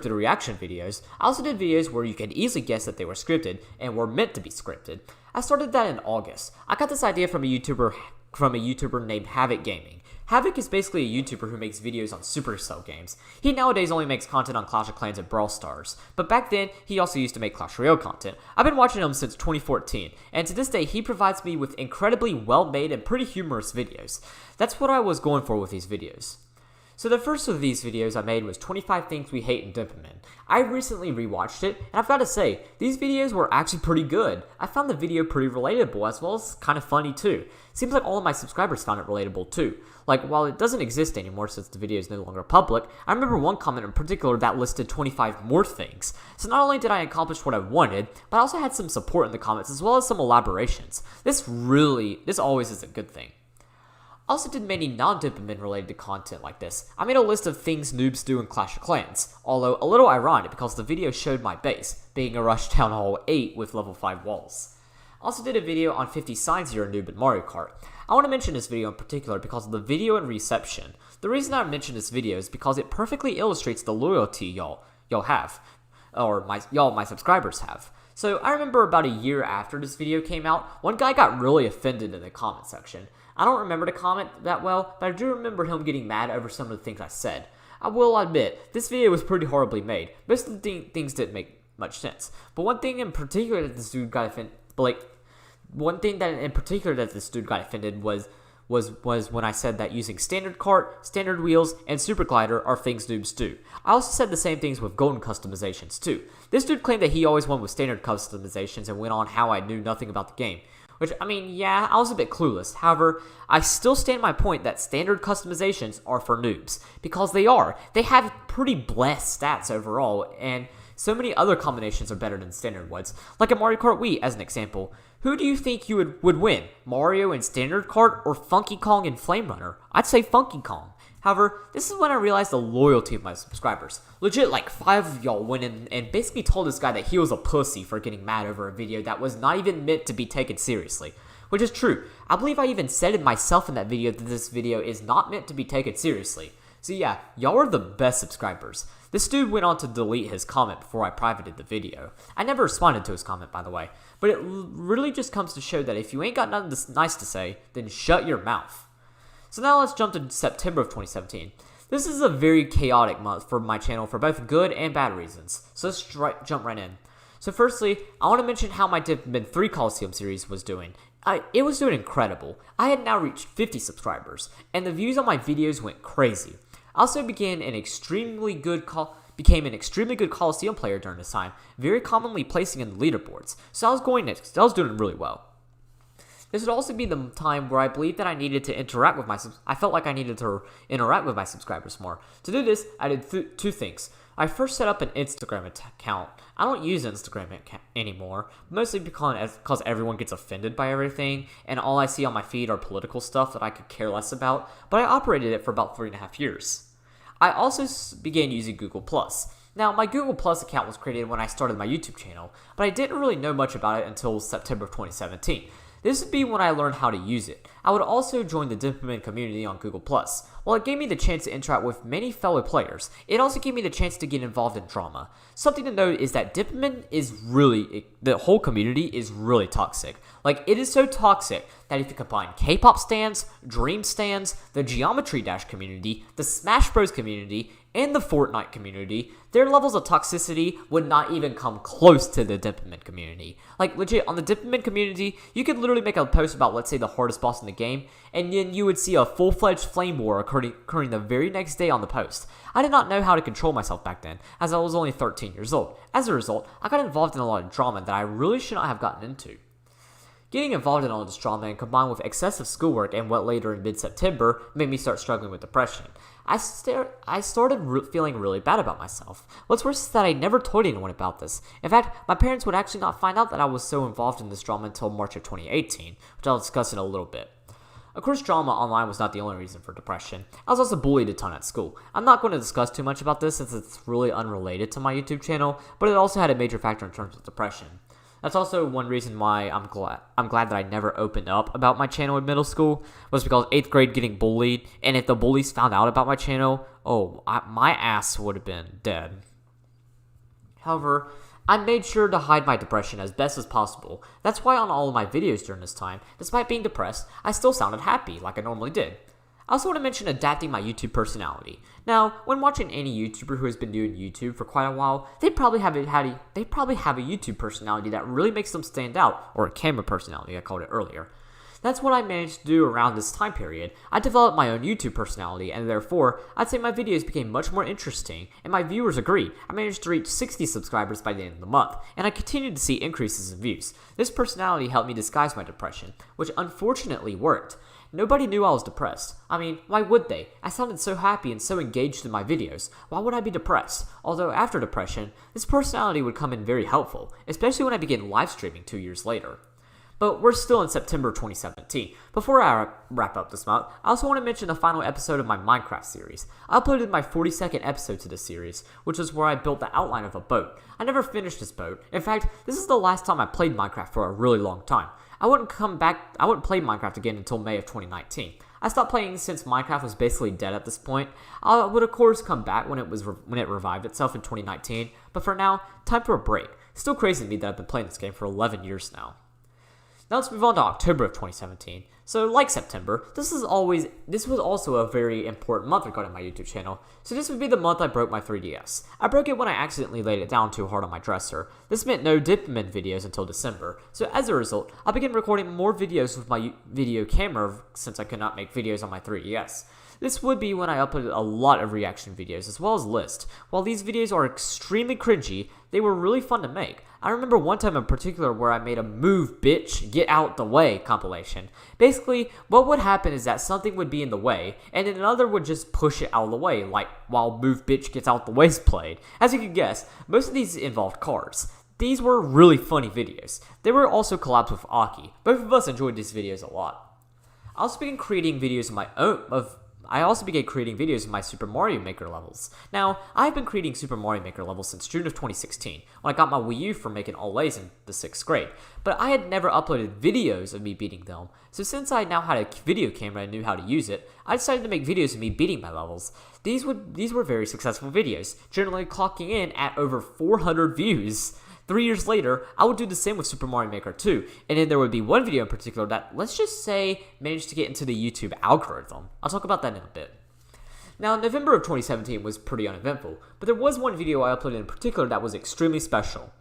reaction videos, I also did videos where you could easily guess that they were scripted and were meant to be scripted. I started that in August. I got this idea from a YouTuber named Havoc Gaming. Havoc is basically a YouTuber who makes videos on Supercell games. He nowadays only makes content on Clash of Clans and Brawl Stars, but back then, he also used to make Clash Royale content. I've been watching him since 2014, and to this day, he provides me with incredibly well-made and pretty humorous videos. That's what I was going for with these videos. So the first of these videos I made was 25 Things We Hate in Dipman. I recently rewatched it, and I've got to say, these videos were actually pretty good. I found the video pretty relatable, as well as kind of funny too. Seems like all of my subscribers found it relatable too. Like, while it doesn't exist anymore since the video is no longer public, I remember one comment in particular that listed 25 more things. So not only did I accomplish what I wanted, but I also had some support in the comments as well as some elaborations. This always is a good thing. I also did many non-Dipman related content like this. I made a list of things noobs do in Clash of Clans, although a little ironic because the video showed my base, being a Rush Town Hall 8 with level 5 walls. I also did a video on 50 signs you're a noob in Mario Kart. I want to mention this video in particular because of the video and reception. The reason I mention this video is because it perfectly illustrates the loyalty y'all have, or my subscribers have. So I remember about a year after this video came out, one guy got really offended in the comment section. I don't remember the comment that well, but I do remember him getting mad over some of the things I said. I will admit, this video was pretty horribly made. Most of the things didn't much sense. But one thing in particular that this dude got offended, was when I said that using standard cart, standard wheels, and super glider are things noobs do. I also said the same things with golden customizations too. This dude claimed that he always won with standard customizations and went on how I knew nothing about the game. Which, I mean, yeah, I was a bit clueless. However, I still stand my point that standard customizations are for noobs. Because they are. They have pretty blessed stats overall, and so many other combinations are better than standard ones. Like a Mario Kart Wii, as an example. Who do you think you would win? Mario in Standard Kart or Funky Kong in Flame Runner? I'd say Funky Kong. However, this is when I realized the loyalty of my subscribers. Legit, like 5 of y'all went in and basically told this guy that he was a pussy for getting mad over a video that was not even meant to be taken seriously. Which is true. I believe I even said it myself in that video that this video is not meant to be taken seriously. So yeah, y'all are the best subscribers. This dude went on to delete his comment before I privated the video. I never responded to his comment, by the way. But it really just comes to show that if you ain't got nothing nice to say, then shut your mouth. So now let's jump to September of 2017. This is a very chaotic month for my channel for both good and bad reasons. So let's jump right in. So firstly, I want to mention how my Dippin' 3 Coliseum series was doing. It was doing incredible. I had now reached 50 subscribers, and the views on my videos went crazy. I also became an extremely good Coliseum player during this time, very commonly placing in the leaderboards. So I was doing really well. This would also be the time where I believed that I needed to interact with I felt like I needed to interact with my subscribers more. To do this, I did two things. I first set up an Instagram account. I don't use Instagram anymore, mostly because everyone gets offended by everything, and all I see on my feed are political stuff that I could care less about, but I operated it for about 3.5 years. I also began using Google+. Now, my Google Plus account was created when I started my YouTube channel, but I didn't really know much about it until September of 2017. This would be when I learned how to use it. I would also join the Dippin' community on Google+. While it gave me the chance to interact with many fellow players, it also gave me the chance to get involved in drama. Something to note is that Dippin' the whole community is really toxic. Like, it is so toxic that if you combine K-pop stans, Dream stans, the Geometry Dash community, the Smash Bros community, and the Fortnite community, their levels of toxicity would not even come close to the Dippin' community. Like, legit, on the Dippin' community, you could literally make a post about, let's say, the hardest boss in the game, and then you would see a full-fledged flame war occurring the very next day on the post. I did not know how to control myself back then, as I was only 13 years old. As a result, I got involved in a lot of drama that I really should not have gotten into. Getting involved in all this drama and combined with excessive schoolwork and what later in mid-September made me start struggling with depression. I started feeling really bad about myself. What's worse is that I never told anyone about this. In fact, my parents would actually not find out that I was so involved in this drama until March of 2018, which I'll discuss in a little bit. Of course, drama online was not the only reason for depression. I was also bullied a ton at school. I'm not going to discuss too much about this since it's really unrelated to my YouTube channel, but it also had a major factor in terms of depression. That's also one reason why I'm glad that I never opened up about my channel in middle school, was because 8th grade getting bullied, and if the bullies found out about my channel, my ass would have been dead. However, I made sure to hide my depression as best as possible. That's why on all of my videos during this time, despite being depressed, I still sounded happy like I normally did. I also want to mention adapting my YouTube personality. Now, when watching any YouTuber who has been doing YouTube for quite a while, they probably have a YouTube personality that really makes them stand out, or a camera personality, I called it earlier. That's what I managed to do around this time period. I developed my own YouTube personality, and therefore, I'd say my videos became much more interesting, and my viewers agree. I managed to reach 60 subscribers by the end of the month, and I continued to see increases in views. This personality helped me disguise my depression, which unfortunately worked. Nobody knew I was depressed. I mean, why would they? I sounded so happy and so engaged in my videos. Why would I be depressed? Although after depression, this personality would come in very helpful, especially when I began live streaming 2 years later. But we're still in September 2017. Before I wrap up this month, I also want to mention the final episode of my Minecraft series. I uploaded my 42nd episode to this series, which is where I built the outline of a boat. I never finished this boat. In fact, this is the last time I played Minecraft for a really long time. I wouldn't play Minecraft again until May of 2019. I stopped playing since Minecraft was basically dead at this point. I would of course come back when it revived itself in 2019, but for now, time for a break. It's still crazy to me that I've been playing this game for 11 years now. Now let's move on to October of 2017. So like September, this was also a very important month regarding my YouTube channel. So this would be the month I broke my 3DS. I broke it when I accidentally laid it down too hard on my dresser. This meant no Dipman videos until December. So as a result, I began recording more videos with my video camera since I could not make videos on my 3DS. This would be when I uploaded a lot of reaction videos as well as lists. While these videos are extremely cringy, they were really fun to make. I remember one time in particular where I made a "Move Bitch, Get Out the Way" compilation. Basically, what would happen is that something would be in the way, and then another would just push it out of the way, like while "Move Bitch, Gets Out the Way" is played. As you can guess, most of these involved cars. These were really funny videos. They were also collabs with Aki. Both of us enjoyed these videos a lot. I also began creating videos of my Super Mario Maker levels. Now, I've been creating Super Mario Maker levels since June of 2016, when I got my Wii U for making all A's in the 6th grade, but I had never uploaded videos of me beating them, so since I now had a video camera and knew how to use it, I decided to make videos of me beating my levels. These were very successful videos, generally clocking in at over 400 views. 3 years later, I would do the same with Super Mario Maker 2, and then there would be one video in particular that, let's just say, managed to get into the YouTube algorithm. I'll talk about that in a bit. Now, November of 2017 was pretty uneventful, but there was one video I uploaded in particular that was extremely special.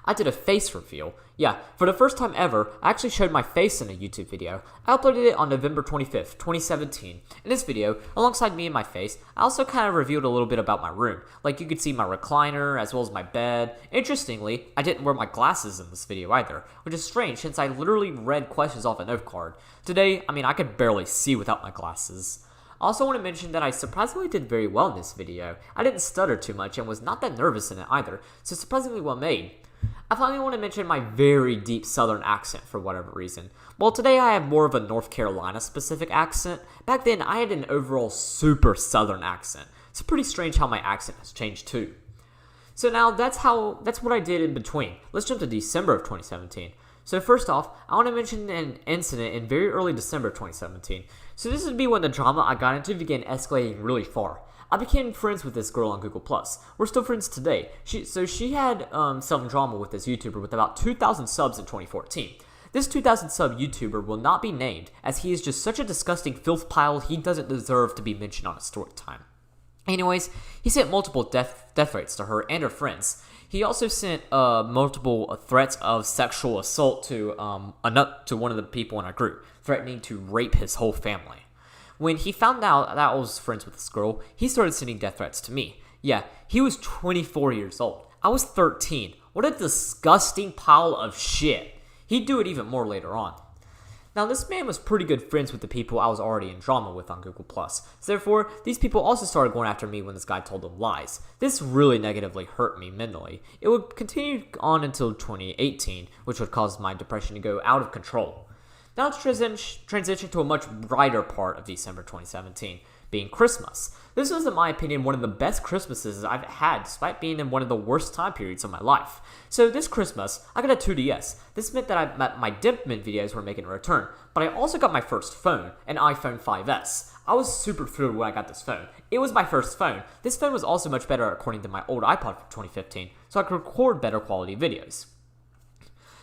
I did a face reveal. Yeah, for the first time ever, I actually showed my face in a YouTube video. I uploaded it on November 25th, 2017. In this video, alongside me and my face, I also kind of revealed a little bit about my room. Like, you could see my recliner, as well as my bed. Interestingly, I didn't wear my glasses in this video either, which is strange since I literally read questions off a note card. Today, I could barely see without my glasses. I also want to mention that I surprisingly did very well in this video. I didn't stutter too much and was not that nervous in it either, so surprisingly well made. I finally want to mention my very deep southern accent for whatever reason. While today I have more of a North Carolina specific accent, back then I had an overall super southern accent. It's pretty strange how my accent has changed too. So now that's what I did in between. Let's jump to December of 2017. So first off, I want to mention an incident in very early December of 2017. So this would be when the drama I got into began escalating really far. I became friends with this girl on Google+. We're still friends today. She had some drama with this YouTuber with about 2,000 subs in 2014. This 2,000 sub YouTuber will not be named, as he is just such a disgusting filth pile he doesn't deserve to be mentioned on a Storytime. Anyways, he sent multiple death threats to her and her friends. He also sent multiple threats of sexual assault to one of the people in our group, threatening to rape his whole family. When he found out that I was friends with this girl, he started sending death threats to me. Yeah, he was 24 years old. I was 13. What a disgusting pile of shit. He'd do it even more later on. Now, this man was pretty good friends with the people I was already in drama with on Google+. So therefore, these people also started going after me when this guy told them lies. This really negatively hurt me mentally. It would continue on until 2018, which would cause my depression to go out of control. Now let's transition to a much brighter part of December 2017, being Christmas. This was, in my opinion, one of the best Christmases I've had, despite being in one of the worst time periods of my life. So this Christmas, I got a 2DS. This meant that my Dipman videos were making a return, but I also got my first phone, an iPhone 5S. I was super thrilled when I got this phone. It was my first phone. This phone was also much better according to my old iPod from 2015, so I could record better quality videos.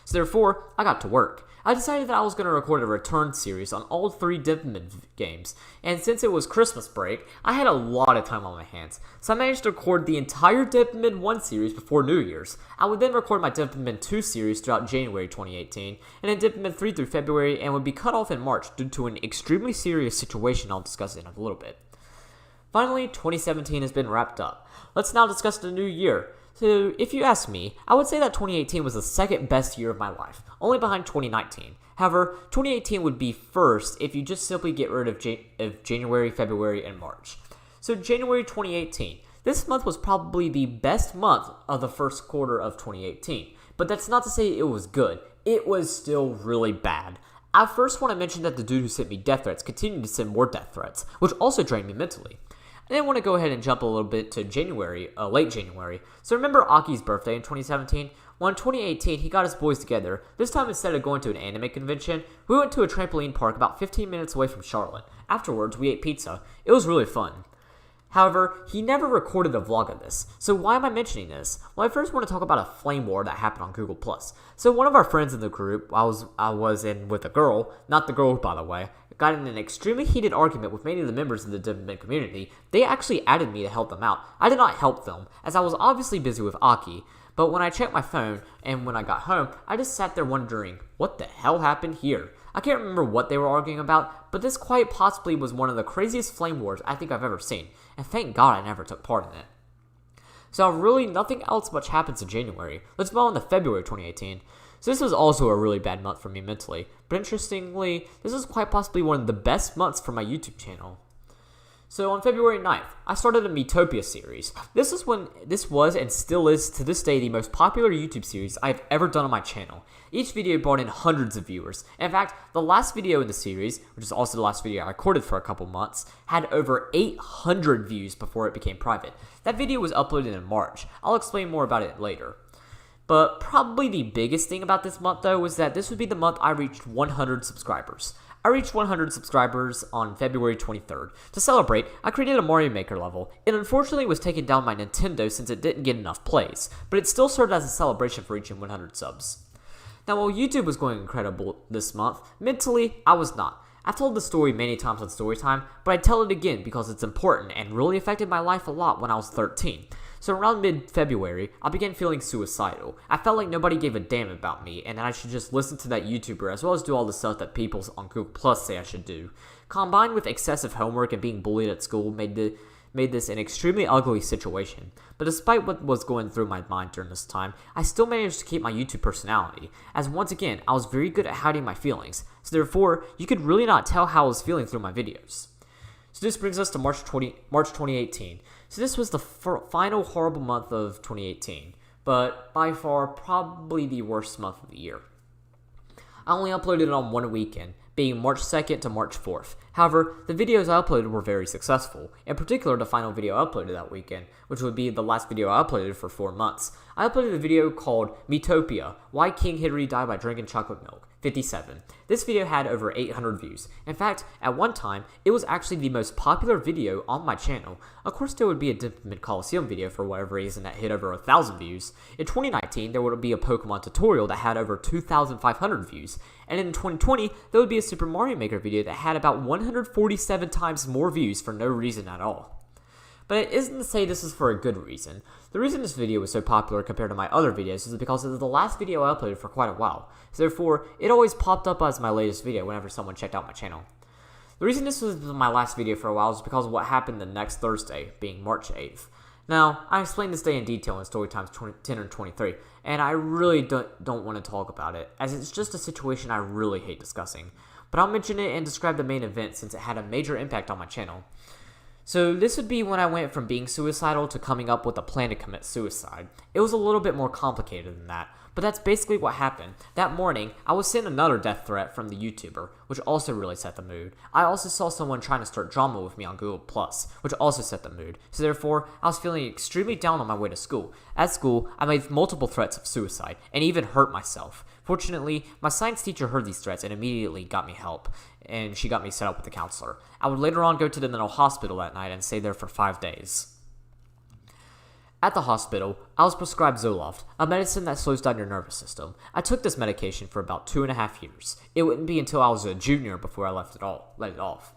So therefore, I got to work. I decided that I was going to record a return series on all 3 Dipman games, and since it was Christmas break, I had a lot of time on my hands, so I managed to record the entire Dipman 1 series before New Year's. I would then record my Dipman 2 series throughout January 2018, and then Dipman 3 through February, and would be cut off in March due to an extremely serious situation I'll discuss in a little bit. Finally, 2017 has been wrapped up. Let's now discuss the new year. So, if you ask me, I would say that 2018 was the second best year of my life, only behind 2019. However, 2018 would be first if you just simply get rid of January, February, and March. So, January 2018. This month was probably the best month of the first quarter of 2018. But that's not to say it was good. It was still really bad. I first want to mention that the dude who sent me death threats continued to send more death threats, which also drained me mentally. I then want to go ahead and jump a little bit to January, late January. So remember Aki's birthday in 2017? Well, in 2018, he got his boys together. This time, instead of going to an anime convention, we went to a trampoline park about 15 minutes away from Charlotte. Afterwards, we ate pizza. It was really fun. However, he never recorded a vlog of this. So why am I mentioning this? Well, I first want to talk about a flame war that happened on Google+. So one of our friends in the group, I was in with a girl, not the girl by the way, got in an extremely heated argument with many of the members of the development community. They actually added me to help them out. I did not help them, as I was obviously busy with Aki. But when I checked my phone, and when I got home, I just sat there wondering, what the hell happened here? I can't remember what they were arguing about, but this quite possibly was one of the craziest flame wars I think I've ever seen, and thank God I never took part in it. So really, nothing else much happens in January. Let's move on to February 2018. So this was also a really bad month for me mentally, but interestingly, this was quite possibly one of the best months for my YouTube channel. So on February 9th, I started a Metopia series. This was and still is to this day the most popular YouTube series I've ever done on my channel. Each video brought in hundreds of viewers. In fact, the last video in the series, which is also the last video I recorded for a couple months, had over 800 views before it became private. That video was uploaded in March. I'll explain more about it later. But probably the biggest thing about this month though was that this would be the month I reached 100 subscribers. I reached 100 subscribers on February 23rd. To celebrate, I created a Mario Maker level. It unfortunately was taken down by Nintendo since it didn't get enough plays, but it still served as a celebration for reaching 100 subs. Now while YouTube was going incredible this month, mentally, I was not. I've told the story many times on Storytime, but I tell it again because it's important and really affected my life a lot when I was 13. So around mid-February, I began feeling suicidal. I felt like nobody gave a damn about me, and that I should just listen to that YouTuber as well as do all the stuff that people on Google Plus say I should do. Combined with excessive homework and being bullied at school made this an extremely ugly situation. But despite what was going through my mind during this time, I still managed to keep my YouTube personality, as once again, I was very good at hiding my feelings, so therefore, you could really not tell how I was feeling through my videos. So this brings us to March 2018. So this was the final horrible month of 2018, but by far probably the worst month of the year. I only uploaded it on one weekend, being March 2nd to March 4th. However, the videos I uploaded were very successful, in particular the final video I uploaded that weekend, which would be the last video I uploaded for 4 months. I uploaded a video called Metopia, Why King Henry Died by Drinking Chocolate Milk, 57. This video had over 800 views. In fact, at one time, it was actually the most popular video on my channel. Of course, there would be a Diplomat Coliseum video for whatever reason that hit over 1,000 views. In 2019, there would be a Pokemon tutorial that had over 2,500 views. And in 2020, there would be a Super Mario Maker video that had about 147 times more views for no reason at all. But it isn't to say this is for a good reason. The reason this video was so popular compared to my other videos is because it was the last video I uploaded for quite a while. So therefore, it always popped up as my latest video whenever someone checked out my channel. The reason this was my last video for a while is because of what happened the next Thursday, being March 8th. Now, I explained this day in detail in Storytimes 10 and 23, and I really don't want to talk about it, as it's just a situation I really hate discussing. But I'll mention it and describe the main event since it had a major impact on my channel. So this would be when I went from being suicidal to coming up with a plan to commit suicide. It was a little bit more complicated than that, but that's basically what happened. That morning, I was sent another death threat from the YouTuber, which also really set the mood. I also saw someone trying to start drama with me on Google+, which also set the mood. So therefore, I was feeling extremely down on my way to school. At school, I made multiple threats of suicide, and even hurt myself. Fortunately, my science teacher heard these threats and immediately got me help, and she got me set up with a counselor. I would later on go to the mental hospital that night and stay there for 5 days. At the hospital, I was prescribed Zoloft, a medicine that slows down your nervous system. I took this medication for about 2.5 years. It wouldn't be until I was a junior before I let it off.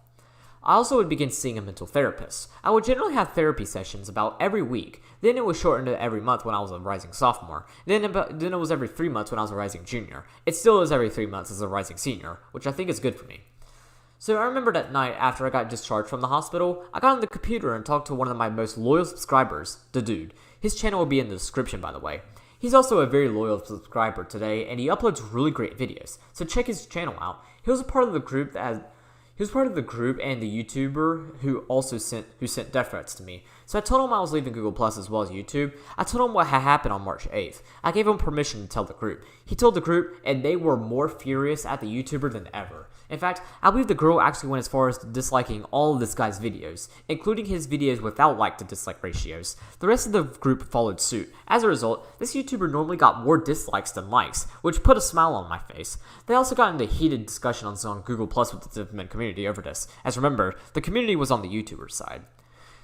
I also would begin seeing a mental therapist. I would generally have therapy sessions about every week. Then it was shortened to every month when I was a rising sophomore. Then it was every 3 months when I was a rising junior. It still is every 3 months as a rising senior, which I think is good for me. So I remember that night after I got discharged from the hospital, I got on the computer and talked to one of my most loyal subscribers, the dude. His channel will be in the description, by the way. He's also a very loyal subscriber today, and he uploads really great videos, so check his channel out. He was a part of the group and the YouTuber who sent death threats to me. So I told him I was leaving Google Plus as well as YouTube. I told him what had happened on March 8th. I gave him permission to tell the group. He told the group, and they were more furious at the YouTuber than ever. In fact, I believe the girl actually went as far as disliking all of this guy's videos, including his videos without like to dislike ratios. The rest of the group followed suit. As a result, this YouTuber normally got more dislikes than likes, which put a smile on my face. They also got into heated discussions on Google Plus with the development community over this, as remember, the community was on the YouTuber side.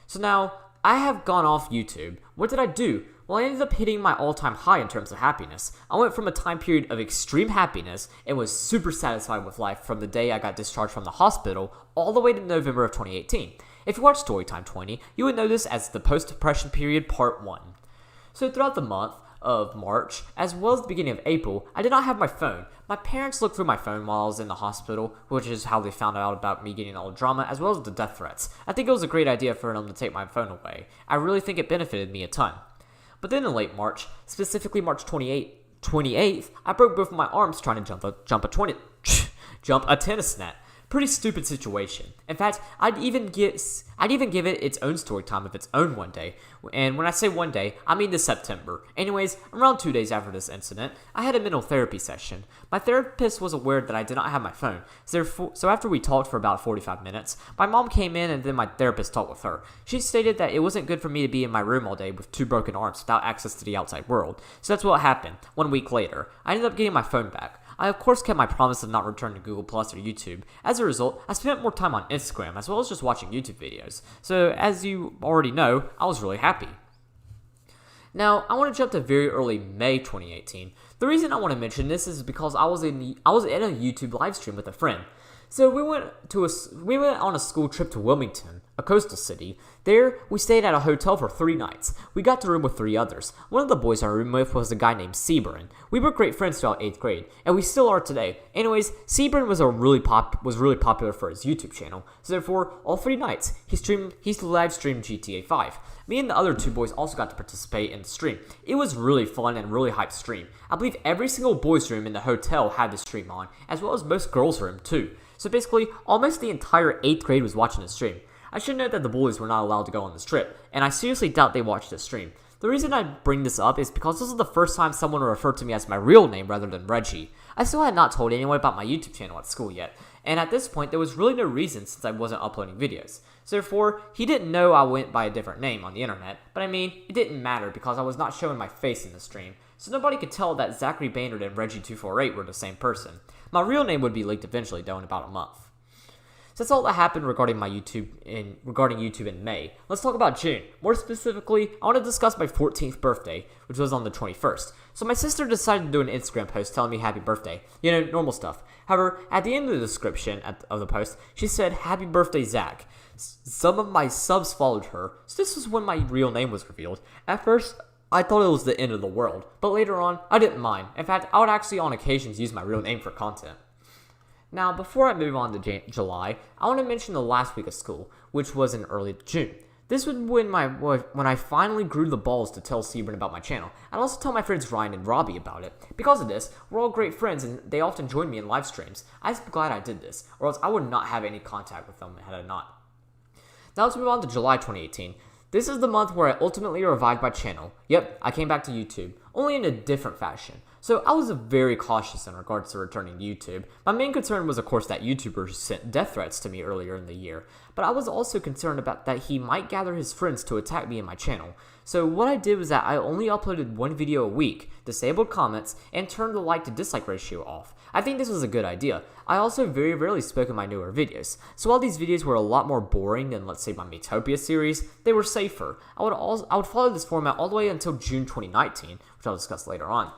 So now, I have gone off YouTube. What did I do? Well, I ended up hitting my all-time high in terms of happiness. I went from a time period of extreme happiness and was super satisfied with life from the day I got discharged from the hospital all the way to November of 2018. If you watch Storytime 20, you would know this as the post-depression period part 1. So throughout the month of March, as well as the beginning of April, I did not have my phone. My parents looked through my phone while I was in the hospital, which is how they found out about me getting all the drama, as well as the death threats. I think it was a great idea for them to take my phone away. I really think it benefited me a ton. But then in late March, specifically March 28th, I broke both of my arms trying to jump a tennis net. Pretty stupid situation. In fact, I'd even give it its own story time of its own one day. And when I say one day, I mean this September. Anyways, around 2 days after this incident, I had a mental therapy session. My therapist was aware that I did not have my phone. So after we talked for about 45 minutes, my mom came in and then my therapist talked with her. She stated that it wasn't good for me to be in my room all day with 2 broken arms without access to the outside world. So that's what happened. 1 week later, I ended up getting my phone back. I of course kept my promise of not returning to Google Plus or YouTube. As a result, I spent more time on Instagram as well as just watching YouTube videos. So as you already know, I was really happy. Now, I want to jump to very early May 2018. The reason I want to mention this is because I was in a YouTube live stream with a friend. So we went on a school trip to Wilmington, a coastal city. There, we stayed at a hotel for 3 nights. We got to room with 3 others. One of the boys I roomed with was a guy named Sebrin. We were great friends throughout 8th grade, and we still are today. Anyways, Sebrin was really popular for his YouTube channel. So therefore, all 3 nights, he live streamed GTA 5. Me and the other 2 boys also got to participate in the stream. It was really fun and really hyped stream. I believe every single boys' room in the hotel had the stream on, as well as most girls' room too. So basically, almost the entire 8th grade was watching the stream. I should note that the boys were not allowed to go on this trip, and I seriously doubt they watched the stream. The reason I bring this up is because this is the first time someone referred to me as my real name rather than Reggie. I still had not told anyone about my YouTube channel at school yet, and at this point there was really no reason since I wasn't uploading videos. So therefore, he didn't know I went by a different name on the internet, but I mean, it didn't matter because I was not showing my face in the stream, so nobody could tell that Zachary Baynard and Reggie248 were the same person. My real name would be leaked eventually though in about a month. So that's all that happened regarding YouTube in May. Let's talk about June. More specifically, I want to discuss my 14th birthday, which was on the 21st. So my sister decided to do an Instagram post telling me happy birthday. You know, normal stuff. However, at the end of the description of the post, she said, "Happy birthday, Zach." Some of my subs followed her, so this was when my real name was revealed. At first, I thought it was the end of the world, but later on, I didn't mind. In fact, I would actually on occasions use my real name for content. Now, before I move on to July, I want to mention the last week of school, which was in early June. This was when I finally grew the balls to tell Sebrin about my channel. I'd also tell my friends Ryan and Robbie about it. Because of this, we're all great friends and they often join me in live streams. I'm glad I did this, or else I would not have any contact with them had I not. Now let's move on to July 2018. This is the month where I ultimately revived my channel. Yep, I came back to YouTube, only in a different fashion. So I was very cautious in regards to returning to YouTube. My main concern was of course that YouTubers sent death threats to me earlier in the year, but I was also concerned about that he might gather his friends to attack me in my channel. So what I did was that I only uploaded 1 video a week, disabled comments, and turned the like to dislike ratio off. I think this was a good idea. I also very rarely spoke in my newer videos. So while these videos were a lot more boring than let's say my Metopia series, they were safer. I would follow this format all the way until June 2019, which I'll discuss later on.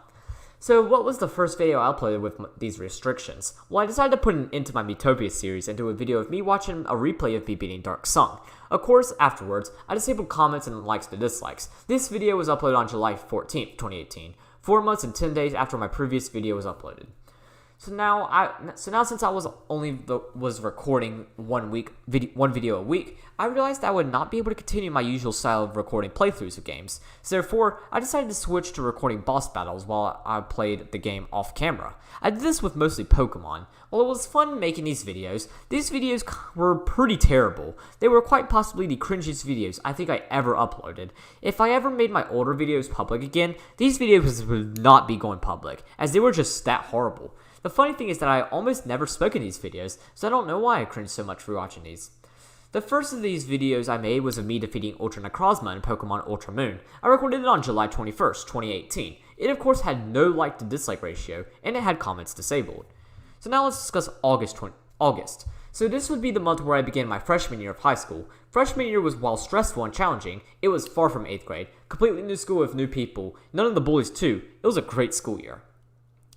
So what was the first video I uploaded with these restrictions? Well, I decided to put an end to my Metopia series and do a video of me watching a replay of me beating Dark Sung. Of course, afterwards, I disabled comments and likes to dislikes. This video was uploaded on July 14th, 2018, 4 months and 10 days after my previous video was uploaded. So now since I was recording one video a week, I realized that I would not be able to continue my usual style of recording playthroughs of games. So therefore, I decided to switch to recording boss battles while I played the game off camera. I did this with mostly Pokemon. While it was fun making these videos were pretty terrible. They were quite possibly the cringiest videos I think I ever uploaded. If I ever made my older videos public again, these videos would not be going public, as they were just that horrible. The funny thing is that I almost never spoke in these videos, so I don't know why I cringe so much for watching these. The first of these videos I made was of me defeating Ultra Necrozma in Pokemon Ultra Moon. I recorded it on July 21st, 2018. It of course had no like to dislike ratio, and it had comments disabled. So now let's discuss August. So this would be the month where I began my freshman year of high school. Freshman year was, while stressful and challenging, it was far from 8th grade. Completely new school with new people, none of the bullies too. It was a great school year.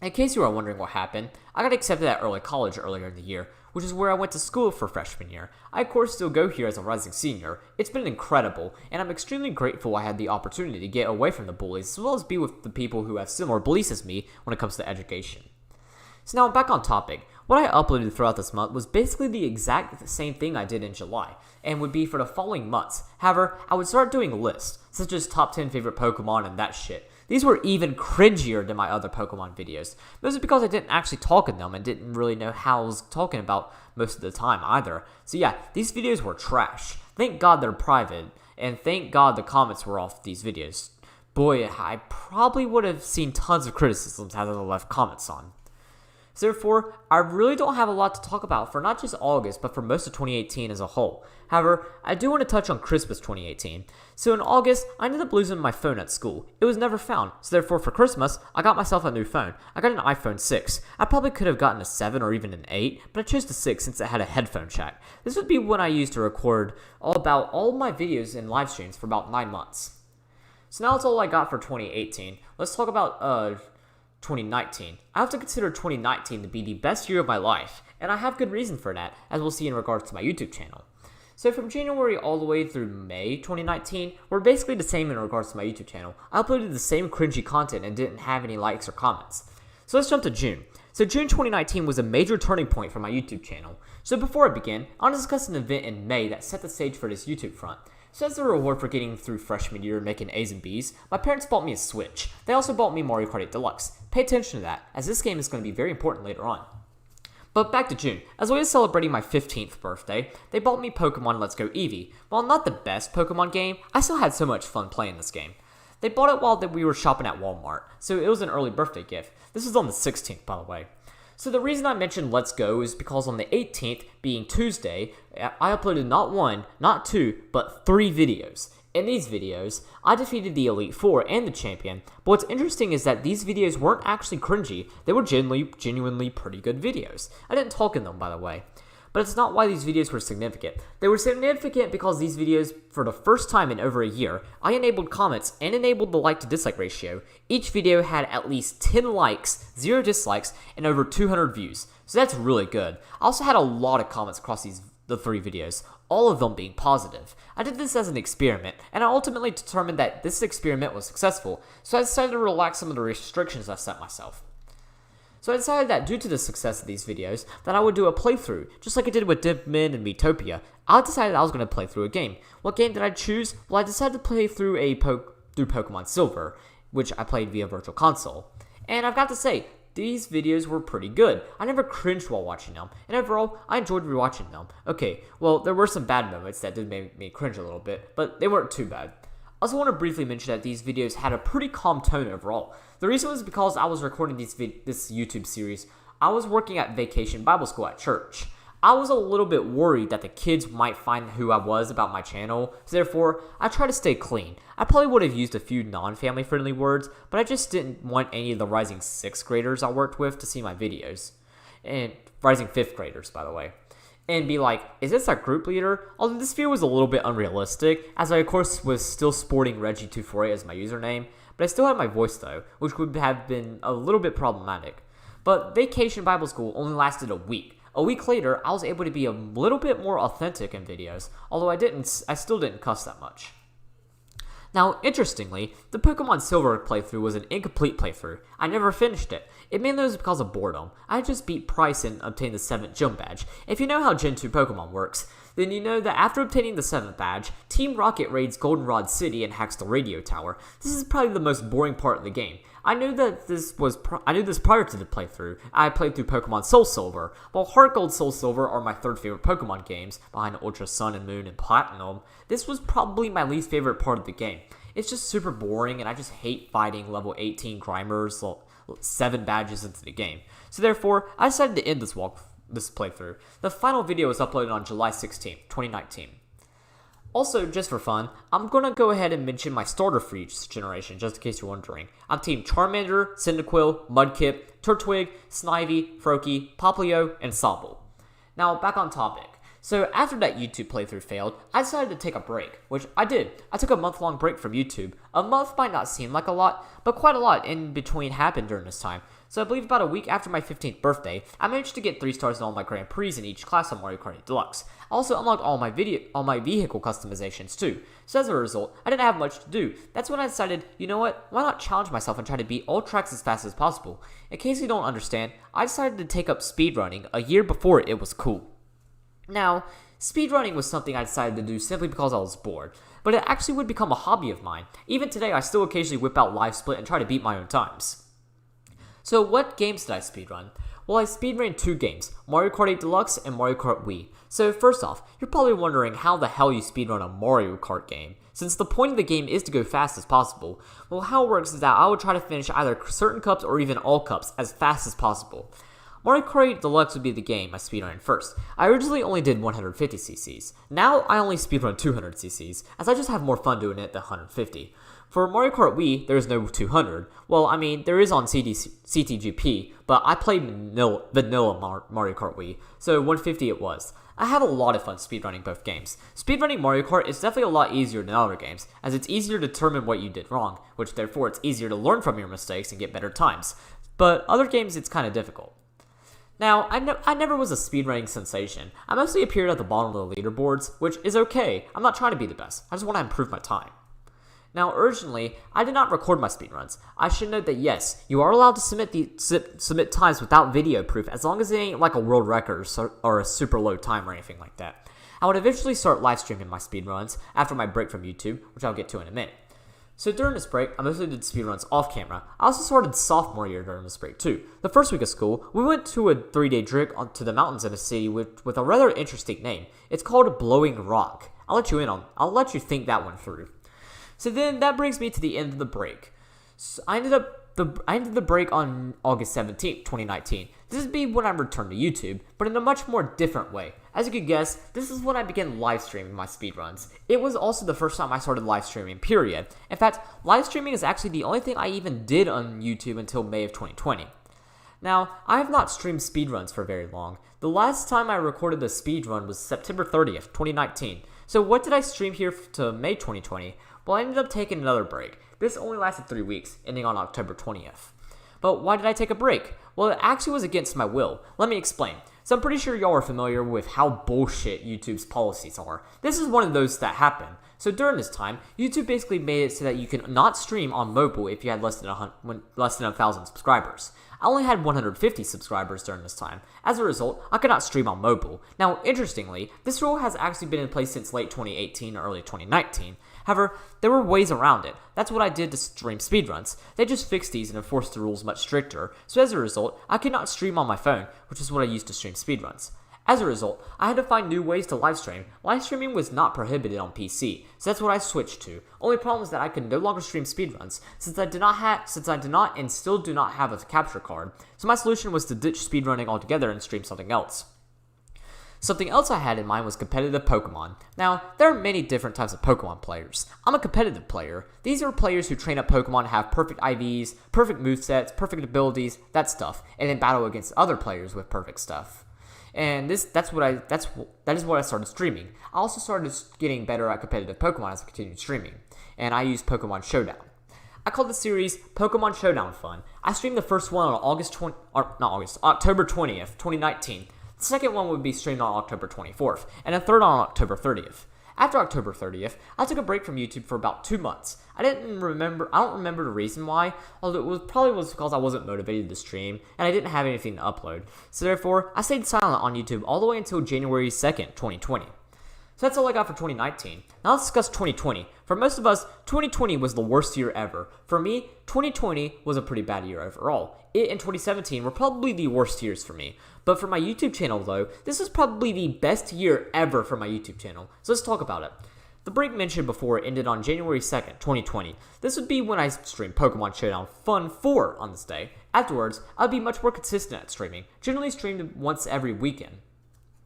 In case you are wondering what happened, I got accepted at early college earlier in the year, which is where I went to school for freshman year. I of course still go here as a rising senior. It's been incredible, and I'm extremely grateful I had the opportunity to get away from the bullies, as well as be with the people who have similar beliefs as me when it comes to education. So now back on topic. What I uploaded throughout this month was basically the exact same thing I did in July, and would be for the following months. However, I would start doing lists, such as top 10 favorite Pokemon and that shit. These were even cringier than my other Pokemon videos. This is because I didn't actually talk in them and didn't really know how I was talking about most of the time either. So yeah, these videos were trash. Thank God they're private, and thank God the comments were off these videos. Boy, I probably would have seen tons of criticisms had I left comments on. So therefore, I really don't have a lot to talk about for not just August, but for most of 2018 as a whole. However, I do want to touch on Christmas 2018. So in August, I ended up losing my phone at school. It was never found, so therefore for Christmas, I got myself a new phone. I got an iPhone 6. I probably could have gotten a 7 or even an 8, but I chose the 6 since it had a headphone jack. This would be what I used to record all of my videos and live streams for about 9 months. So now that's all I got for 2018. Let's talk about 2019. I have to consider 2019 to be the best year of my life, and I have good reason for that, as we'll see in regards to my YouTube channel. So from January all the way through May 2019, we're basically the same in regards to my YouTube channel. I uploaded the same cringy content and didn't have any likes or comments. So let's jump to June. So June 2019 was a major turning point for my YouTube channel. So before I begin, I'll discuss an event in May that set the stage for this YouTube front. So as a reward for getting through freshman year and making A's and B's, my parents bought me a Switch. They also bought me Mario Kart 8 Deluxe. Pay attention to that, as this game is going to be very important later on. But back to June. As a way of celebrating my 15th birthday, they bought me Pokemon Let's Go Eevee. While not the best Pokemon game, I still had so much fun playing this game. They bought it while we were shopping at Walmart, so it was an early birthday gift. This was on the 16th, by the way. So the reason I mentioned Let's Go is because on the 18th, being Tuesday, I uploaded not 1, not 2, but 3 videos. In these videos, I defeated the Elite Four and the Champion, but what's interesting is that these videos weren't actually cringy, they were genuinely pretty good videos. I didn't talk in them, by the way. But it's not why these videos were significant. They were significant because these videos, for the first time in over a year, I enabled comments and enabled the like to dislike ratio. Each video had at least 10 likes, 0 dislikes, and over 200 views. So that's really good. I also had a lot of comments across the 3 videos, all of them being positive. I did this as an experiment, and I ultimately determined that this experiment was successful, so I decided to relax some of the restrictions I set myself. So I decided that due to the success of these videos, that I would do a playthrough, just like I did with Dipmin and Miitopia. I decided I was going to play through a game. What game did I choose? Well, I decided to play through through Pokemon Silver, which I played via Virtual Console. And I've got to say, these videos were pretty good. I never cringed while watching them, and overall, I enjoyed rewatching them. Okay, well, there were some bad moments that did make me cringe a little bit, but they weren't too bad. I also want to briefly mention that these videos had a pretty calm tone overall. The reason was because I was recording this YouTube series. I was working at Vacation Bible School at church. I was a little bit worried that the kids might find who I was about my channel, so therefore, I try to stay clean. I probably would have used a few non-family friendly words, but I just didn't want any of the rising 6th graders I worked with to see my videos. And rising 5th graders, by the way. And be like, is this our group leader? Although this fear was a little bit unrealistic, as I of course was still sporting Reggie248 as my username, but I still had my voice though, which would have been a little bit problematic. But Vacation Bible School only lasted a week. A week later, I was able to be a little bit more authentic in videos, although I still didn't cuss that much. Now, interestingly, the Pokemon Silver playthrough was an incomplete playthrough. I never finished it. It mainly was because of boredom. I just beat Price and obtained the 7th gym badge. If you know how Gen 2 Pokemon works, then you know that after obtaining the 7th badge, Team Rocket raids Goldenrod City and hacks the radio tower. This is probably the most boring part of the game. I knew this prior to the playthrough. I played through Pokemon Soul Silver. While Heart Gold, Soul Silver are my 3rd favorite Pokemon games, behind Ultra Sun and Moon and Platinum, this was probably my least favorite part of the game. It's just super boring, and I just hate fighting level 18 Grimers 7 badges into the game. So therefore, I decided to end this playthrough. The final video was uploaded on July 16th, 2019. Also, just for fun, I'm going to go ahead and mention my starter for each generation, just in case you're wondering. I'm Team Charmander, Cyndaquil, Mudkip, Turtwig, Snivy, Froakie, Popplio, and Sobble. Now, back on topic. So after that YouTube playthrough failed, I decided to take a break, which I did. I took a month-long break from YouTube. A month might not seem like a lot, but quite a lot in between happened during this time. So I believe about a week after my 15th birthday, I managed to get 3 stars in all my Grand Prix in each class on Mario Kart 8 Deluxe. I also unlocked all my vehicle customizations too. So as a result, I didn't have much to do. That's when I decided, you know what, why not challenge myself and try to beat all tracks as fast as possible. In case you don't understand, I decided to take up speedrunning a year before it was cool. Now, speedrunning was something I decided to do simply because I was bored, but it actually would become a hobby of mine. Even today, I still occasionally whip out Live Split and try to beat my own times. So what games did I speedrun? Well, I speedran 2 games, Mario Kart 8 Deluxe and Mario Kart Wii. So first off, you're probably wondering how the hell you speedrun a Mario Kart game. Since the point of the game is to go fast as possible, well, how it works is that I would try to finish either certain cups or even all cups as fast as possible. Mario Kart 8 Deluxe would be the game I speedrun first. I originally only did 150ccs. Now I only speedrun 200ccs, as I just have more fun doing it than 150. For Mario Kart Wii, there is no 200. Well, I mean, there is on CTGP, but I played vanilla Mario Kart Wii, so 150 it was. I have a lot of fun speedrunning both games. Speedrunning Mario Kart is definitely a lot easier than other games, as it's easier to determine what you did wrong, which therefore it's easier to learn from your mistakes and get better times. But other games, it's kind of difficult. Now, I never was a speedrunning sensation. I mostly appeared at the bottom of the leaderboards, which is okay. I'm not trying to be the best. I just want to improve my time. Now, originally, I did not record my speedruns. I should note that yes, you are allowed to submit times without video proof as long as it ain't like a world record or a super low time or anything like that. I would eventually start live streaming my speedruns after my break from YouTube, which I'll get to in a minute. So during this break, I mostly did speedruns off camera. I also started sophomore year during this break too. The first week of school, we went to a 3-day trip to the mountains in a city with a rather interesting name. It's called Blowing Rock. I'll let you think that one through. So then that brings me to the end of the break. So I ended the break on August 17th, 2019. This would be when I returned to YouTube, but in a much more different way. As you could guess, this is when I began live streaming my speedruns. It was also the first time I started live streaming, period. In fact, live streaming is actually the only thing I even did on YouTube until May of 2020. Now, I have not streamed speedruns for very long. The last time I recorded a speedrun was September 30th, 2019. So what did I stream here to May 2020? Well, I ended up taking another break. This only lasted 3 weeks, ending on October 20th. But why did I take a break? Well, it actually was against my will. Let me explain. So I'm pretty sure y'all are familiar with how bullshit YouTube's policies are. This is one of those that happen. So during this time, YouTube basically made it so that you can not stream on mobile if you had less than 1,000 subscribers. I only had 150 subscribers during this time. As a result, I could not stream on mobile. Now, interestingly, this rule has actually been in place since late 2018 or early 2019. However, there were ways around it. That's what I did to stream speedruns. They just fixed these and enforced the rules much stricter, so as a result, I could not stream on my phone, which is what I used to stream speedruns. As a result, I had to find new ways to live stream. Live streaming was not prohibited on PC, so that's what I switched to. Only problem is that I could no longer stream speedruns, since I did not and still do not have a capture card. So my solution was to ditch speedrunning altogether and stream something else. Something else I had in mind was competitive Pokemon. Now, there are many different types of Pokemon players. I'm a competitive player. These are players who train up Pokemon to have perfect IVs, perfect movesets, perfect abilities, that stuff, and then battle against other players with perfect stuff. And that is what I started streaming. I also started getting better at competitive Pokemon as I continued streaming, and I used Pokemon Showdown. I called the series Pokemon Showdown Fun. I streamed the first one on October 20th, 2019. The second one would be streamed on October 24th, and a third on October 30th. After October 30th, I took a break from YouTube for about 2 months. I don't remember the reason why, although it probably was because I wasn't motivated to stream, and I didn't have anything to upload. So therefore, I stayed silent on YouTube all the way until January 2nd, 2020. So that's all I got for 2019. Now let's discuss 2020. For most of us, 2020 was the worst year ever. For me, 2020 was a pretty bad year overall. It and 2017 were probably the worst years for me. But for my YouTube channel though, this was probably the best year ever for my YouTube channel. So let's talk about it. The break mentioned before ended on January 2nd, 2020. This would be when I streamed Pokemon Showdown Fun 4 on this day. Afterwards, I would be much more consistent at streaming, generally streamed once every weekend.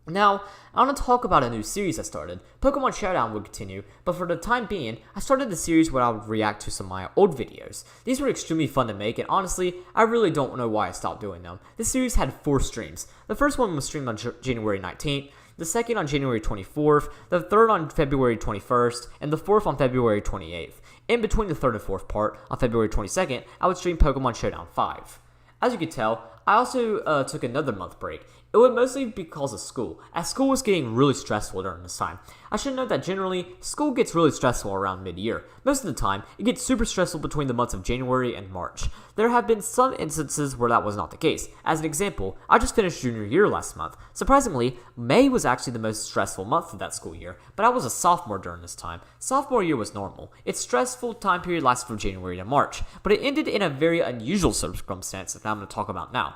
Now, I want to talk about a new series I started. Pokemon Showdown would continue, but for the time being, I started the series where I would react to some of my old videos. These were extremely fun to make, and honestly, I really don't know why I stopped doing them. This series had 4 streams. The first one was streamed on January 19th, the second on January 24th, the third on February 21st, and the fourth on February 28th. In between the third and fourth part, on February 22nd, I would stream Pokemon Showdown 5. As you can tell, I also took another month break. It would mostly be because of school, as school was getting really stressful during this time. I should note that generally, school gets really stressful around mid-year. Most of the time, it gets super stressful between the months of January and March. There have been some instances where that was not the case. As an example, I just finished junior year last month. Surprisingly, May was actually the most stressful month of that school year, but I was a sophomore during this time. Sophomore year was normal. Its stressful time period lasted from January to March, but it ended in a very unusual circumstance that I'm going to talk about now.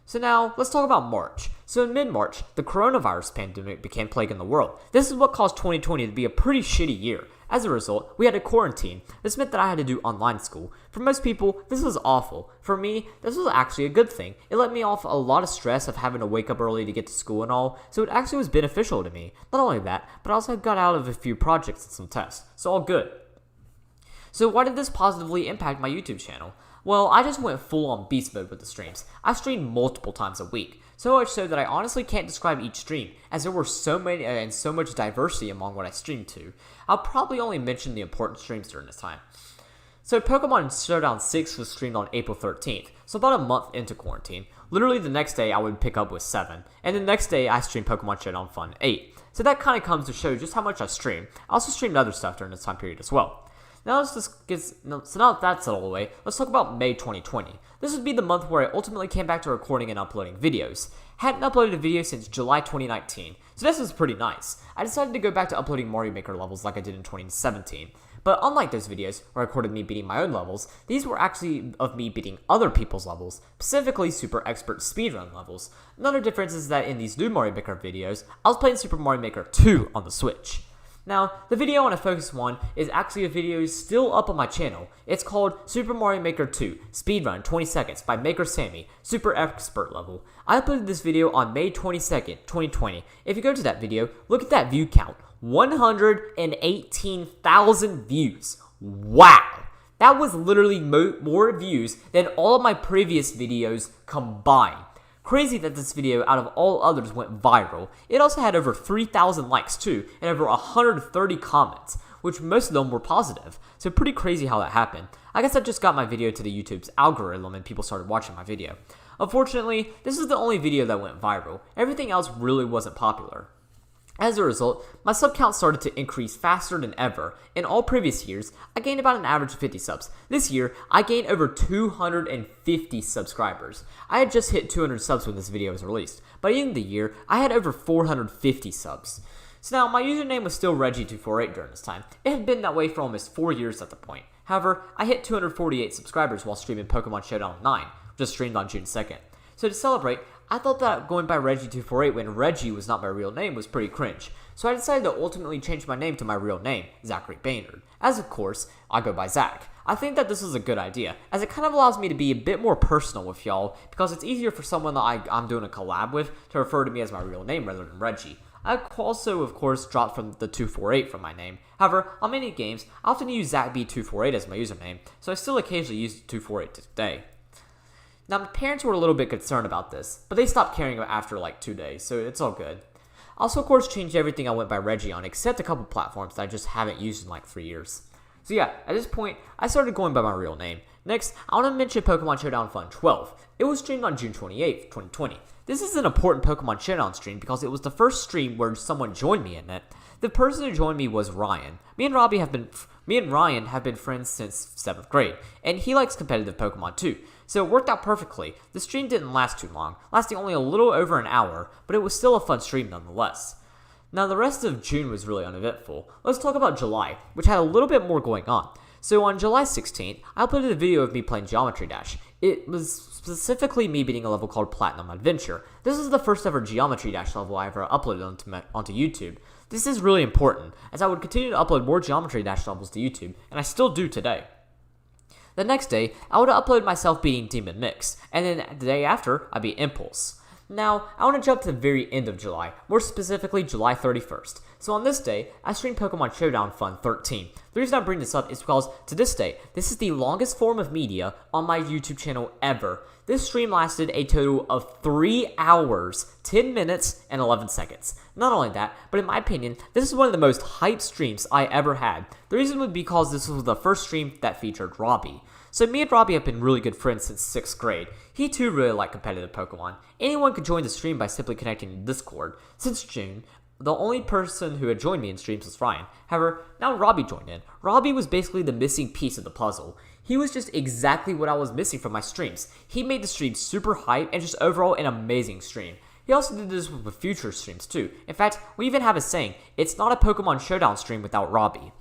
So now, let's talk about March. So in mid-March, the coronavirus pandemic became plaguing the world. This is what caused 2020 to be a pretty shitty year. As a result, we had to quarantine. This meant that I had to do online school. For most people, this was awful. For me, this was actually a good thing. It let me off a lot of stress of having to wake up early to get to school and all, so it actually was beneficial to me. Not only that, but I also got out of a few projects and some tests, so all good. So why did this positively impact my YouTube channel? Well, I just went full on beast mode with the streams. I streamed multiple times a week, so much so that I honestly can't describe each stream, as there were so many and so much diversity among what I streamed to. I'll probably only mention the important streams during this time. So Pokemon Showdown 6 was streamed on April 13th, so about a month into quarantine. Literally the next day I would pick up with 7, and the next day I streamed Pokemon Showdown Fun 8. So that kind of comes to show just how much I stream. I also streamed other stuff during this time period as well. Now now that that's settled away, let's talk about May 2020. This would be the month where I ultimately came back to recording and uploading videos. Hadn't uploaded a video since July 2019, so this was pretty nice. I decided to go back to uploading Mario Maker levels like I did in 2017. But unlike those videos where I recorded me beating my own levels, these were actually of me beating other people's levels, specifically Super Expert Speedrun levels. Another difference is that in these new Mario Maker videos, I was playing Super Mario Maker 2 on the Switch. Now, the video I want to focus on is actually a video still up on my channel. It's called Super Mario Maker 2 Speedrun 20 Seconds by Maker Sammy, Super Expert level. I uploaded this video on May 22nd, 2020. If you go to that video, look at that view count. 118,000 views. Wow! That was literally more views than all of my previous videos combined. Crazy that this video, out of all others, went viral. It also had over 3,000 likes too, and over 130 comments, which most of them were positive. So pretty crazy how that happened. I guess I just got my video to the YouTube's algorithm and people started watching my video. Unfortunately, this is the only video that went viral. Everything else really wasn't popular. As a result, my sub count started to increase faster than ever. In all previous years, I gained about an average of 50 subs. This year, I gained over 250 subscribers. I had just hit 200 subs when this video was released. By the end of the year, I had over 450 subs. So now, my username was still Reggie248 during this time. It had been that way for almost 4 years at the point. However, I hit 248 subscribers while streaming Pokemon Showdown 9, which was streamed on June 2nd. So to celebrate, I thought that going by Reggie248 when Reggie was not my real name was pretty cringe, so I decided to ultimately change my name to my real name, Zachary Baynard. As of course, I go by Zach. I think that this is a good idea, as it kind of allows me to be a bit more personal with y'all, because it's easier for someone that I'm doing a collab with to refer to me as my real name rather than Reggie. I also, of course, dropped from the 248 from my name. However, on many games, I often use ZachB248 as my username, so I still occasionally use 248 today. Now, my parents were a little bit concerned about this, but they stopped caring after like 2 days, so it's all good. I also, of course, changed everything I went by Reggie on, except a couple platforms that I just haven't used in like 3 years. So yeah, at this point, I started going by my real name. Next, I want to mention Pokemon Showdown Fun 12. It was streamed on June 28th, 2020. This is an important Pokemon Showdown stream because it was the first stream where someone joined me in it. The person who joined me was Ryan. Me and Ryan have been friends since 7th grade, and he likes competitive Pokemon too. So it worked out perfectly. The stream didn't last too long, lasting only a little over an hour, but it was still a fun stream nonetheless. Now the rest of June was really uneventful. Let's talk about July, which had a little bit more going on. So on July 16th, I uploaded a video of me playing Geometry Dash. It was specifically me beating a level called Platinum Adventure. This is the first ever Geometry Dash level I ever uploaded onto YouTube. This is really important, as I would continue to upload more Geometry Dash levels to YouTube, and I still do today. The next day, I would upload myself beating Demon Mix, and then the day after, I beat Impulse. Now, I want to jump to the very end of July, more specifically July 31st. So on this day, I streamed Pokemon Showdown Fun 13. The reason I bring this up is because, to this day, this is the longest form of media on my YouTube channel ever. This stream lasted a total of 3 hours, 10 minutes, and 11 seconds. Not only that, but in my opinion, this is one of the most hyped streams I ever had. The reason would be because this was the first stream that featured Robbie. So me and Robbie have been really good friends since 6th grade. He too really liked competitive Pokemon. Anyone could join the stream by simply connecting to Discord. Since June, the only person who had joined me in streams was Ryan. However, now Robbie joined in. Robbie was basically the missing piece of the puzzle. He was just exactly what I was missing from my streams. He made the stream super hype and just overall an amazing stream. He also did this with future streams too. In fact, we even have a saying, it's not a Pokemon Showdown stream without Robbie.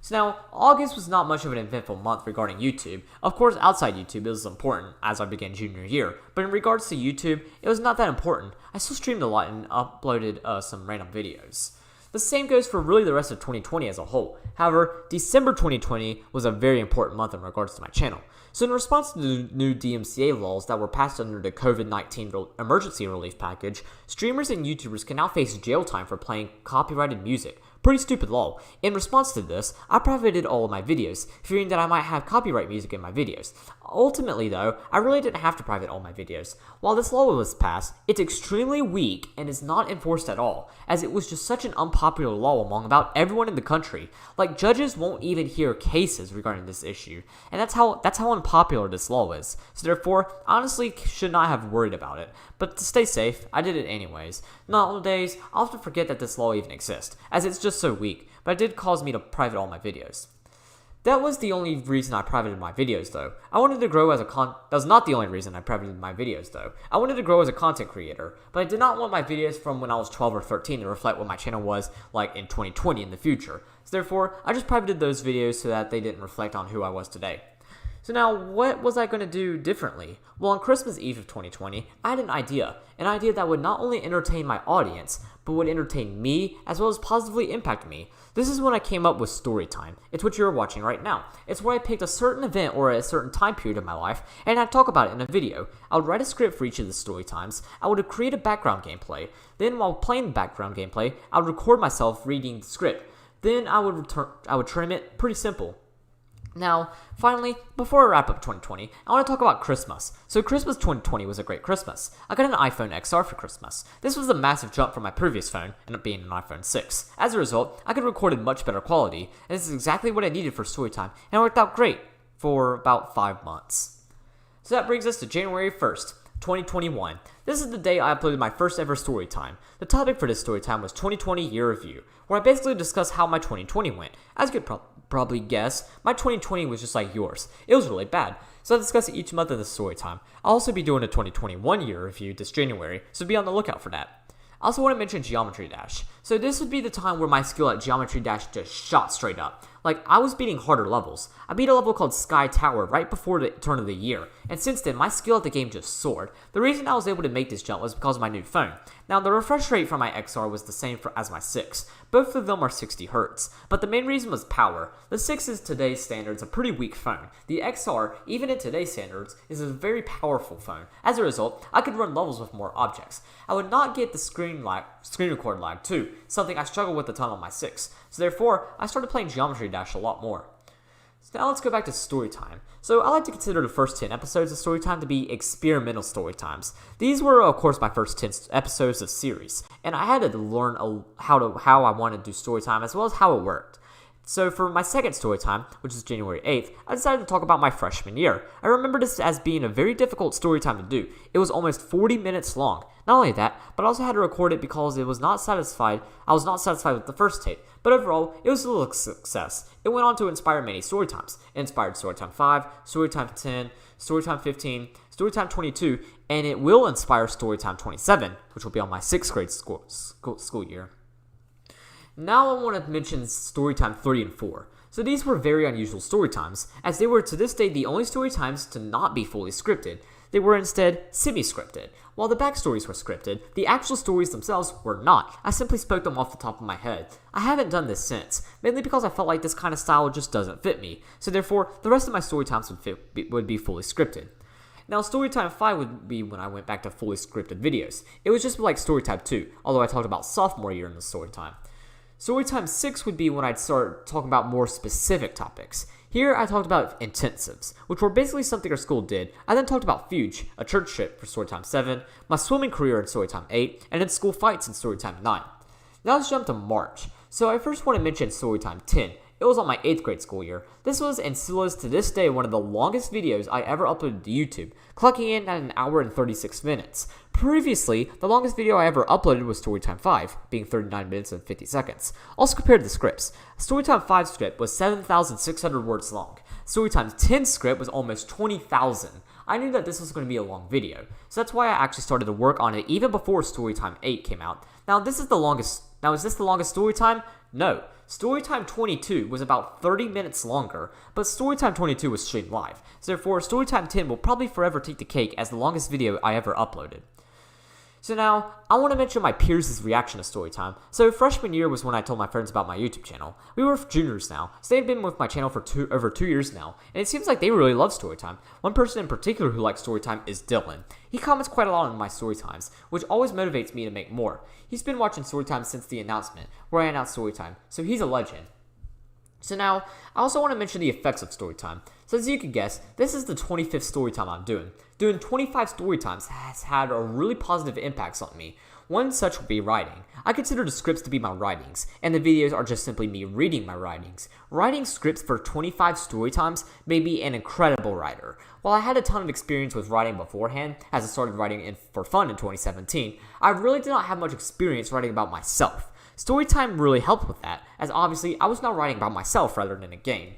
So now, August was not much of an eventful month regarding YouTube. Of course, outside YouTube, it was important as I began junior year, but in regards to YouTube, it was not that important. I still streamed a lot and uploaded some random videos. The same goes for really the rest of 2020 as a whole. However, December 2020 was a very important month in regards to my channel. So in response to the new DMCA laws that were passed under the COVID-19 emergency relief package, streamers and YouTubers can now face jail time for playing copyrighted music. Pretty stupid law. In response to this, I privated all of my videos, fearing that I might have copyright music in my videos. Ultimately though, I really didn't have to private all my videos. While this law was passed, it's extremely weak and is not enforced at all, as it was just such an unpopular law among about everyone in the country. Like, judges won't even hear cases regarding this issue, and that's how unpopular this law is. So therefore, I honestly should not have worried about it. But to stay safe, I did it anyways. Nowadays, I often forget that this law even exists, as it's just so weak, but it did cause me to private all my videos. That was the only reason I privated my videos though. I wanted to grow as a that was not the only reason I privated my videos though. I wanted to grow as a content creator, but I did not want my videos from when I was 12 or 13 to reflect what my channel was like in 2020 in the future. So therefore, I just privated those videos so that they didn't reflect on who I was today. So now, what was I going to do differently? Well, on Christmas Eve of 2020, I had an idea that would not only entertain my audience, but would entertain me as well as positively impact me. This is when I came up with Storytime. It's what you're watching right now. It's where I picked a certain event or a certain time period of my life, and I'd talk about it in a video. I would write a script for each of the Storytimes. I would create a background gameplay. Then while playing the background gameplay, I would record myself reading the script. Then I would trim it. Pretty simple. Now, finally, before I wrap up 2020, I want to talk about Christmas. So Christmas 2020 was a great Christmas. I got an iPhone XR for Christmas. This was a massive jump from my previous phone, ended up being an iPhone 6. As a result, I could record in much better quality, and this is exactly what I needed for Storytime, and it worked out great for about 5 months. So that brings us to January 1st. 2021. This is the day I uploaded my first ever Storytime. The topic for this Storytime was 2020 Year Review, where I basically discussed how my 2020 went. As you could probably guess, my 2020 was just like yours. It was really bad. So I discuss it each month of the Storytime. I'll also be doing a 2021 Year Review this January, so be on the lookout for that. I also want to mention Geometry Dash. So this would be the time where my skill at Geometry Dash just shot straight up. Like, I was beating harder levels. I beat a level called Sky Tower right before the turn of the year, and since then, my skill at the game just soared. The reason I was able to make this jump was because of my new phone. Now, the refresh rate for my XR was the same as my 6. Both of them are 60 Hz, but the main reason was power. The 6 is today's standards a pretty weak phone. The XR, even in today's standards, is a very powerful phone. As a result, I could run levels with more objects. I would not get the screen record lag too, something I struggled with a ton on my 6. So therefore, I started playing Geometry Dash a lot more. So now let's go back to Storytime. So I like to consider the first 10 episodes of Storytime to be experimental Storytimes. These were, of course, my first 10 episodes of series, and I had to learn how I wanted to do Storytime as well as how it worked. So for my second Storytime, which is January 8th, I decided to talk about my freshman year. I remember this as being a very difficult Storytime to do. It was almost 40 minutes long. Not only that, but I also had to record it because I was not satisfied with the first tape. But overall, it was still a success. It went on to inspire many Storytimes. It inspired Storytime 5, Storytime 10, Storytime 15, Storytime 22, and it will inspire Storytime 27, which will be on my 6th grade school year. Now I want to mention Storytime 3 and 4. So these were very unusual Storytimes, as they were to this day the only Storytimes to not be fully scripted. They were instead semi-scripted. While the backstories were scripted, the actual stories themselves were not. I simply spoke them off the top of my head. I haven't done this since, mainly because I felt like this kind of style just doesn't fit me, so therefore the rest of my Storytimes would be fully scripted. Now, Storytime 5 would be when I went back to fully scripted videos. It was just like Storytime 2, although I talked about sophomore year in the Storytime. Storytime 6 would be when I'd start talking about more specific topics. Here, I talked about intensives, which were basically something our school did. I then talked about Fuge, a church trip for Storytime 7, my swimming career in Storytime 8, and then school fights in Storytime 9. Now let's jump to March. So I first want to mention Storytime 10. It was on my 8th grade school year. This was, and still is to this day, one of the longest videos I ever uploaded to YouTube, clocking in at an hour and 36 minutes. Previously, the longest video I ever uploaded was Storytime 5, being 39 minutes and 50 seconds. Also compared to the scripts, Storytime 5 script was 7,600 words long. Storytime 10 script was almost 20,000. I knew that this was going to be a long video, so that's why I actually started to work on it even before Storytime 8 came out. Now, is this the longest Storytime? No. Storytime 22 was about 30 minutes longer, but Storytime 22 was streamed live. So therefore, Storytime 10 will probably forever take the cake as the longest video I ever uploaded. So now, I want to mention my peers' reaction to Storytime. So freshman year was when I told my friends about my YouTube channel. We were juniors now, so they've been with my channel for over 2 years now, and it seems like they really love Storytime. One person in particular who likes Storytime is Dylan. He comments quite a lot on my Storytimes, which always motivates me to make more. He's been watching Storytime since the announcement, where I announced Storytime, so he's a legend. So now, I also want to mention the effects of Storytime. So as you can guess, this is the 25th Storytime I'm doing. Doing 25 Storytimes has had a really positive impacts on me. One such would be writing. I consider the scripts to be my writings, and the videos are just simply me reading my writings. Writing scripts for 25 Storytimes made me an incredible writer. While I had a ton of experience with writing beforehand, as I started writing for fun in 2017, I really did not have much experience writing about myself. Storytime really helped with that, as obviously I was now writing about myself rather than a game.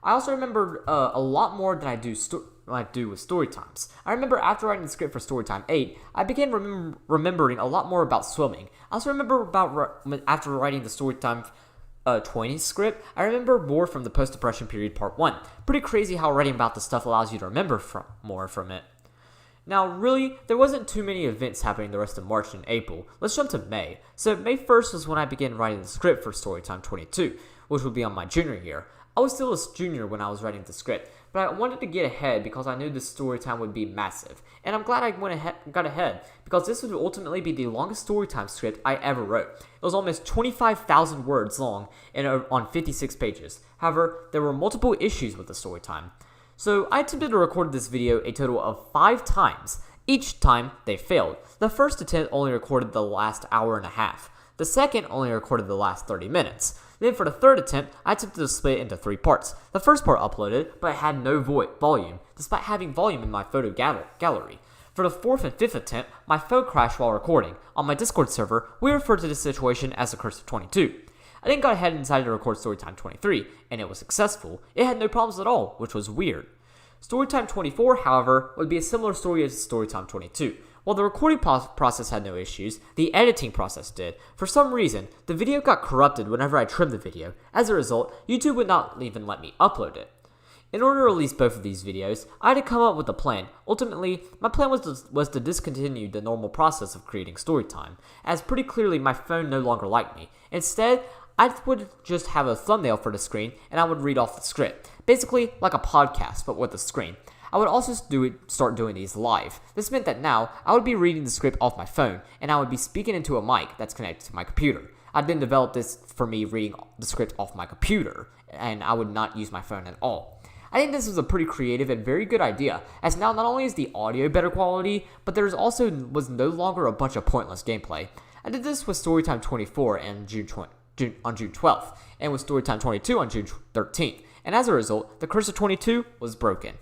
I also remembered a lot more than I do with Storytimes. I remember after writing the script for Storytime 8, I began remembering a lot more about swimming. I also remember after writing the Storytime 20 script, I remember more from the post-depression period part 1. Pretty crazy how writing about this stuff allows you to remember more from it. Now, really, there wasn't too many events happening the rest of March and April. Let's jump to May. So May 1st was when I began writing the script for Storytime 22, which would be on my junior year. I was still a junior when I was writing the script, but I wanted to get ahead because I knew this Storytime would be massive. And I'm glad I got ahead, because this would ultimately be the longest Storytime script I ever wrote. It was almost 25,000 words long and on 56 pages. However, there were multiple issues with the Storytime. So I attempted to record this video a total of 5 times. Each time, they failed. The first attempt only recorded the last hour and a half. The second only recorded the last 30 minutes. Then for the third attempt, I attempted to split it into 3 parts. The first part uploaded, but it had no volume, despite having volume in my photo gallery. For the fourth and fifth attempt, my phone crashed while recording. On my Discord server, we refer to this situation as the Curse of 22. I then got ahead and decided to record Storytime 23, and it was successful. It had no problems at all, which was weird. Storytime 24, however, would be a similar story as Storytime 22. While the recording process had no issues, the editing process did. For some reason, the video got corrupted whenever I trimmed the video. As a result, YouTube would not even let me upload it. In order to release both of these videos, I had to come up with a plan. Ultimately, my plan was to discontinue the normal process of creating Storytime, as pretty clearly my phone no longer liked me. Instead, I would just have a thumbnail for the screen, and I would read off the script. Basically, like a podcast, but with a screen. I would also start doing these live. This meant that now, I would be reading the script off my phone, and I would be speaking into a mic that's connected to my computer. I'd then develop this for me reading the script off my computer, and I would not use my phone at all. I think this was a pretty creative and very good idea, as now not only is the audio better quality, but there was no longer a bunch of pointless gameplay. I did this with Storytime 24 and on June 12th, and with Storytime 22 on June 13th, and as a result, the Curse of 22 was broken.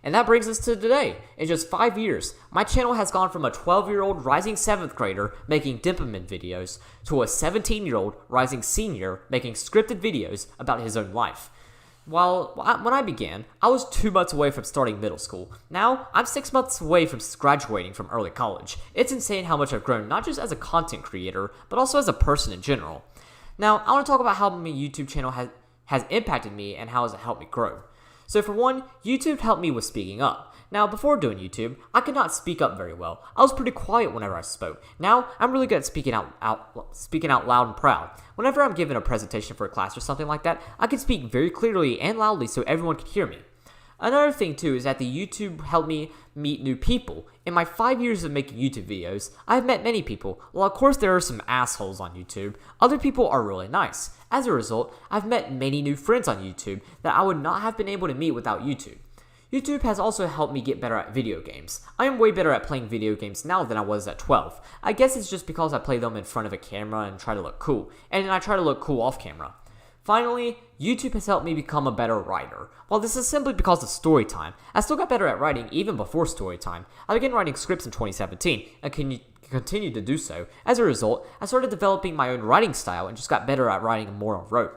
And that brings us to today. In just 5 years, my channel has gone from a 12-year-old rising 7th grader making Dipperman videos to a 17-year-old rising senior making scripted videos about his own life. When I began, I was 2 months away from starting middle school. Now, I'm 6 months away from graduating from early college. It's insane how much I've grown, not just as a content creator, but also as a person in general. Now, I want to talk about how my YouTube channel has impacted me and how has it helped me grow. So for one, YouTube helped me with speaking up. Now, before doing YouTube, I could not speak up very well. I was pretty quiet whenever I spoke. Now, I'm really good at speaking out loud and proud. Whenever I'm given a presentation for a class or something like that, I can speak very clearly and loudly so everyone can hear me. Another thing too is that the YouTube helped me meet new people. In my 5 years of making YouTube videos, I've met many people. While of course there are some assholes on YouTube, other people are really nice. As a result, I've met many new friends on YouTube that I would not have been able to meet without YouTube. YouTube has also helped me get better at video games. I am way better at playing video games now than I was at 12. I guess it's just because I play them in front of a camera and try to look cool, and then I try to look cool off camera. Finally, YouTube has helped me become a better writer. While this is simply because of Storytime, I still got better at writing even before Storytime. I began writing scripts in 2017 and continued to do so. As a result, I started developing my own writing style and just got better at writing more on rote.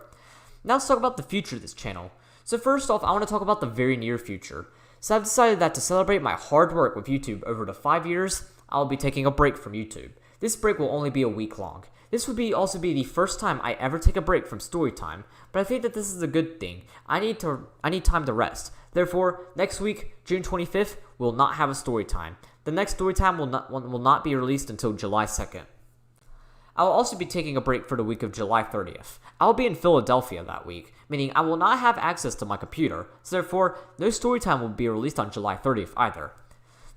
Now let's talk about the future of this channel. So first off, I want to talk about the very near future. So I've decided that to celebrate my hard work with YouTube over the 5 years, I'll be taking a break from YouTube. This break will only be a week long. This would also be the first time I ever take a break from Storytime, but I think that this is a good thing. I need time to rest. Therefore, next week, June 25th, will not have a Storytime. The next Storytime will not be released until July 2nd. I will also be taking a break for the week of July 30th. I will be in Philadelphia that week, meaning I will not have access to my computer, so therefore, no Storytime will be released on July 30th either.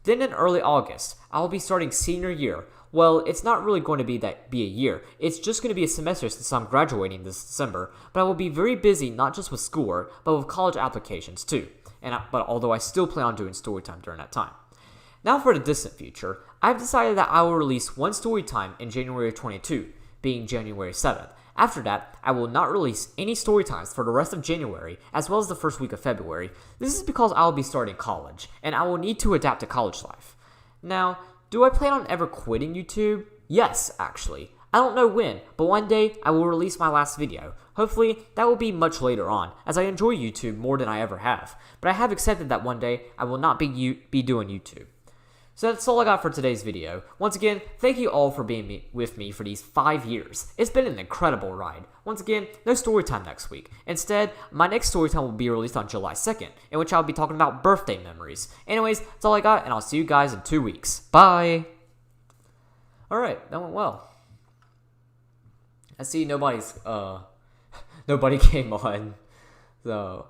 Then in early August, I will be starting senior year. Well, it's not really going to be a year. It's just going to be a semester since I'm graduating this December, but I will be very busy not just with schoolwork, but with college applications too. But although I still plan on doing Storytime during that time. Now for the distant future, I've decided that I will release one Storytime in January of 22, being January 7th. After that, I will not release any Storytimes for the rest of January, as well as the first week of February. This is because I will be starting college, and I will need to adapt to college life. Now, do I plan on ever quitting YouTube? Yes, actually. I don't know when, but one day I will release my last video. Hopefully, that will be much later on, as I enjoy YouTube more than I ever have. But I have accepted that one day I will not be doing YouTube. So that's all I got for today's video. Once again, thank you all for being with me for these 5 years. It's been an incredible ride. Once again, no Storytime next week. Instead, my next Storytime will be released on July 2nd, in which I'll be talking about birthday memories. Anyways, that's all I got, and I'll see you guys in 2 weeks. Bye! Alright, that went well. I see nobody came on, so...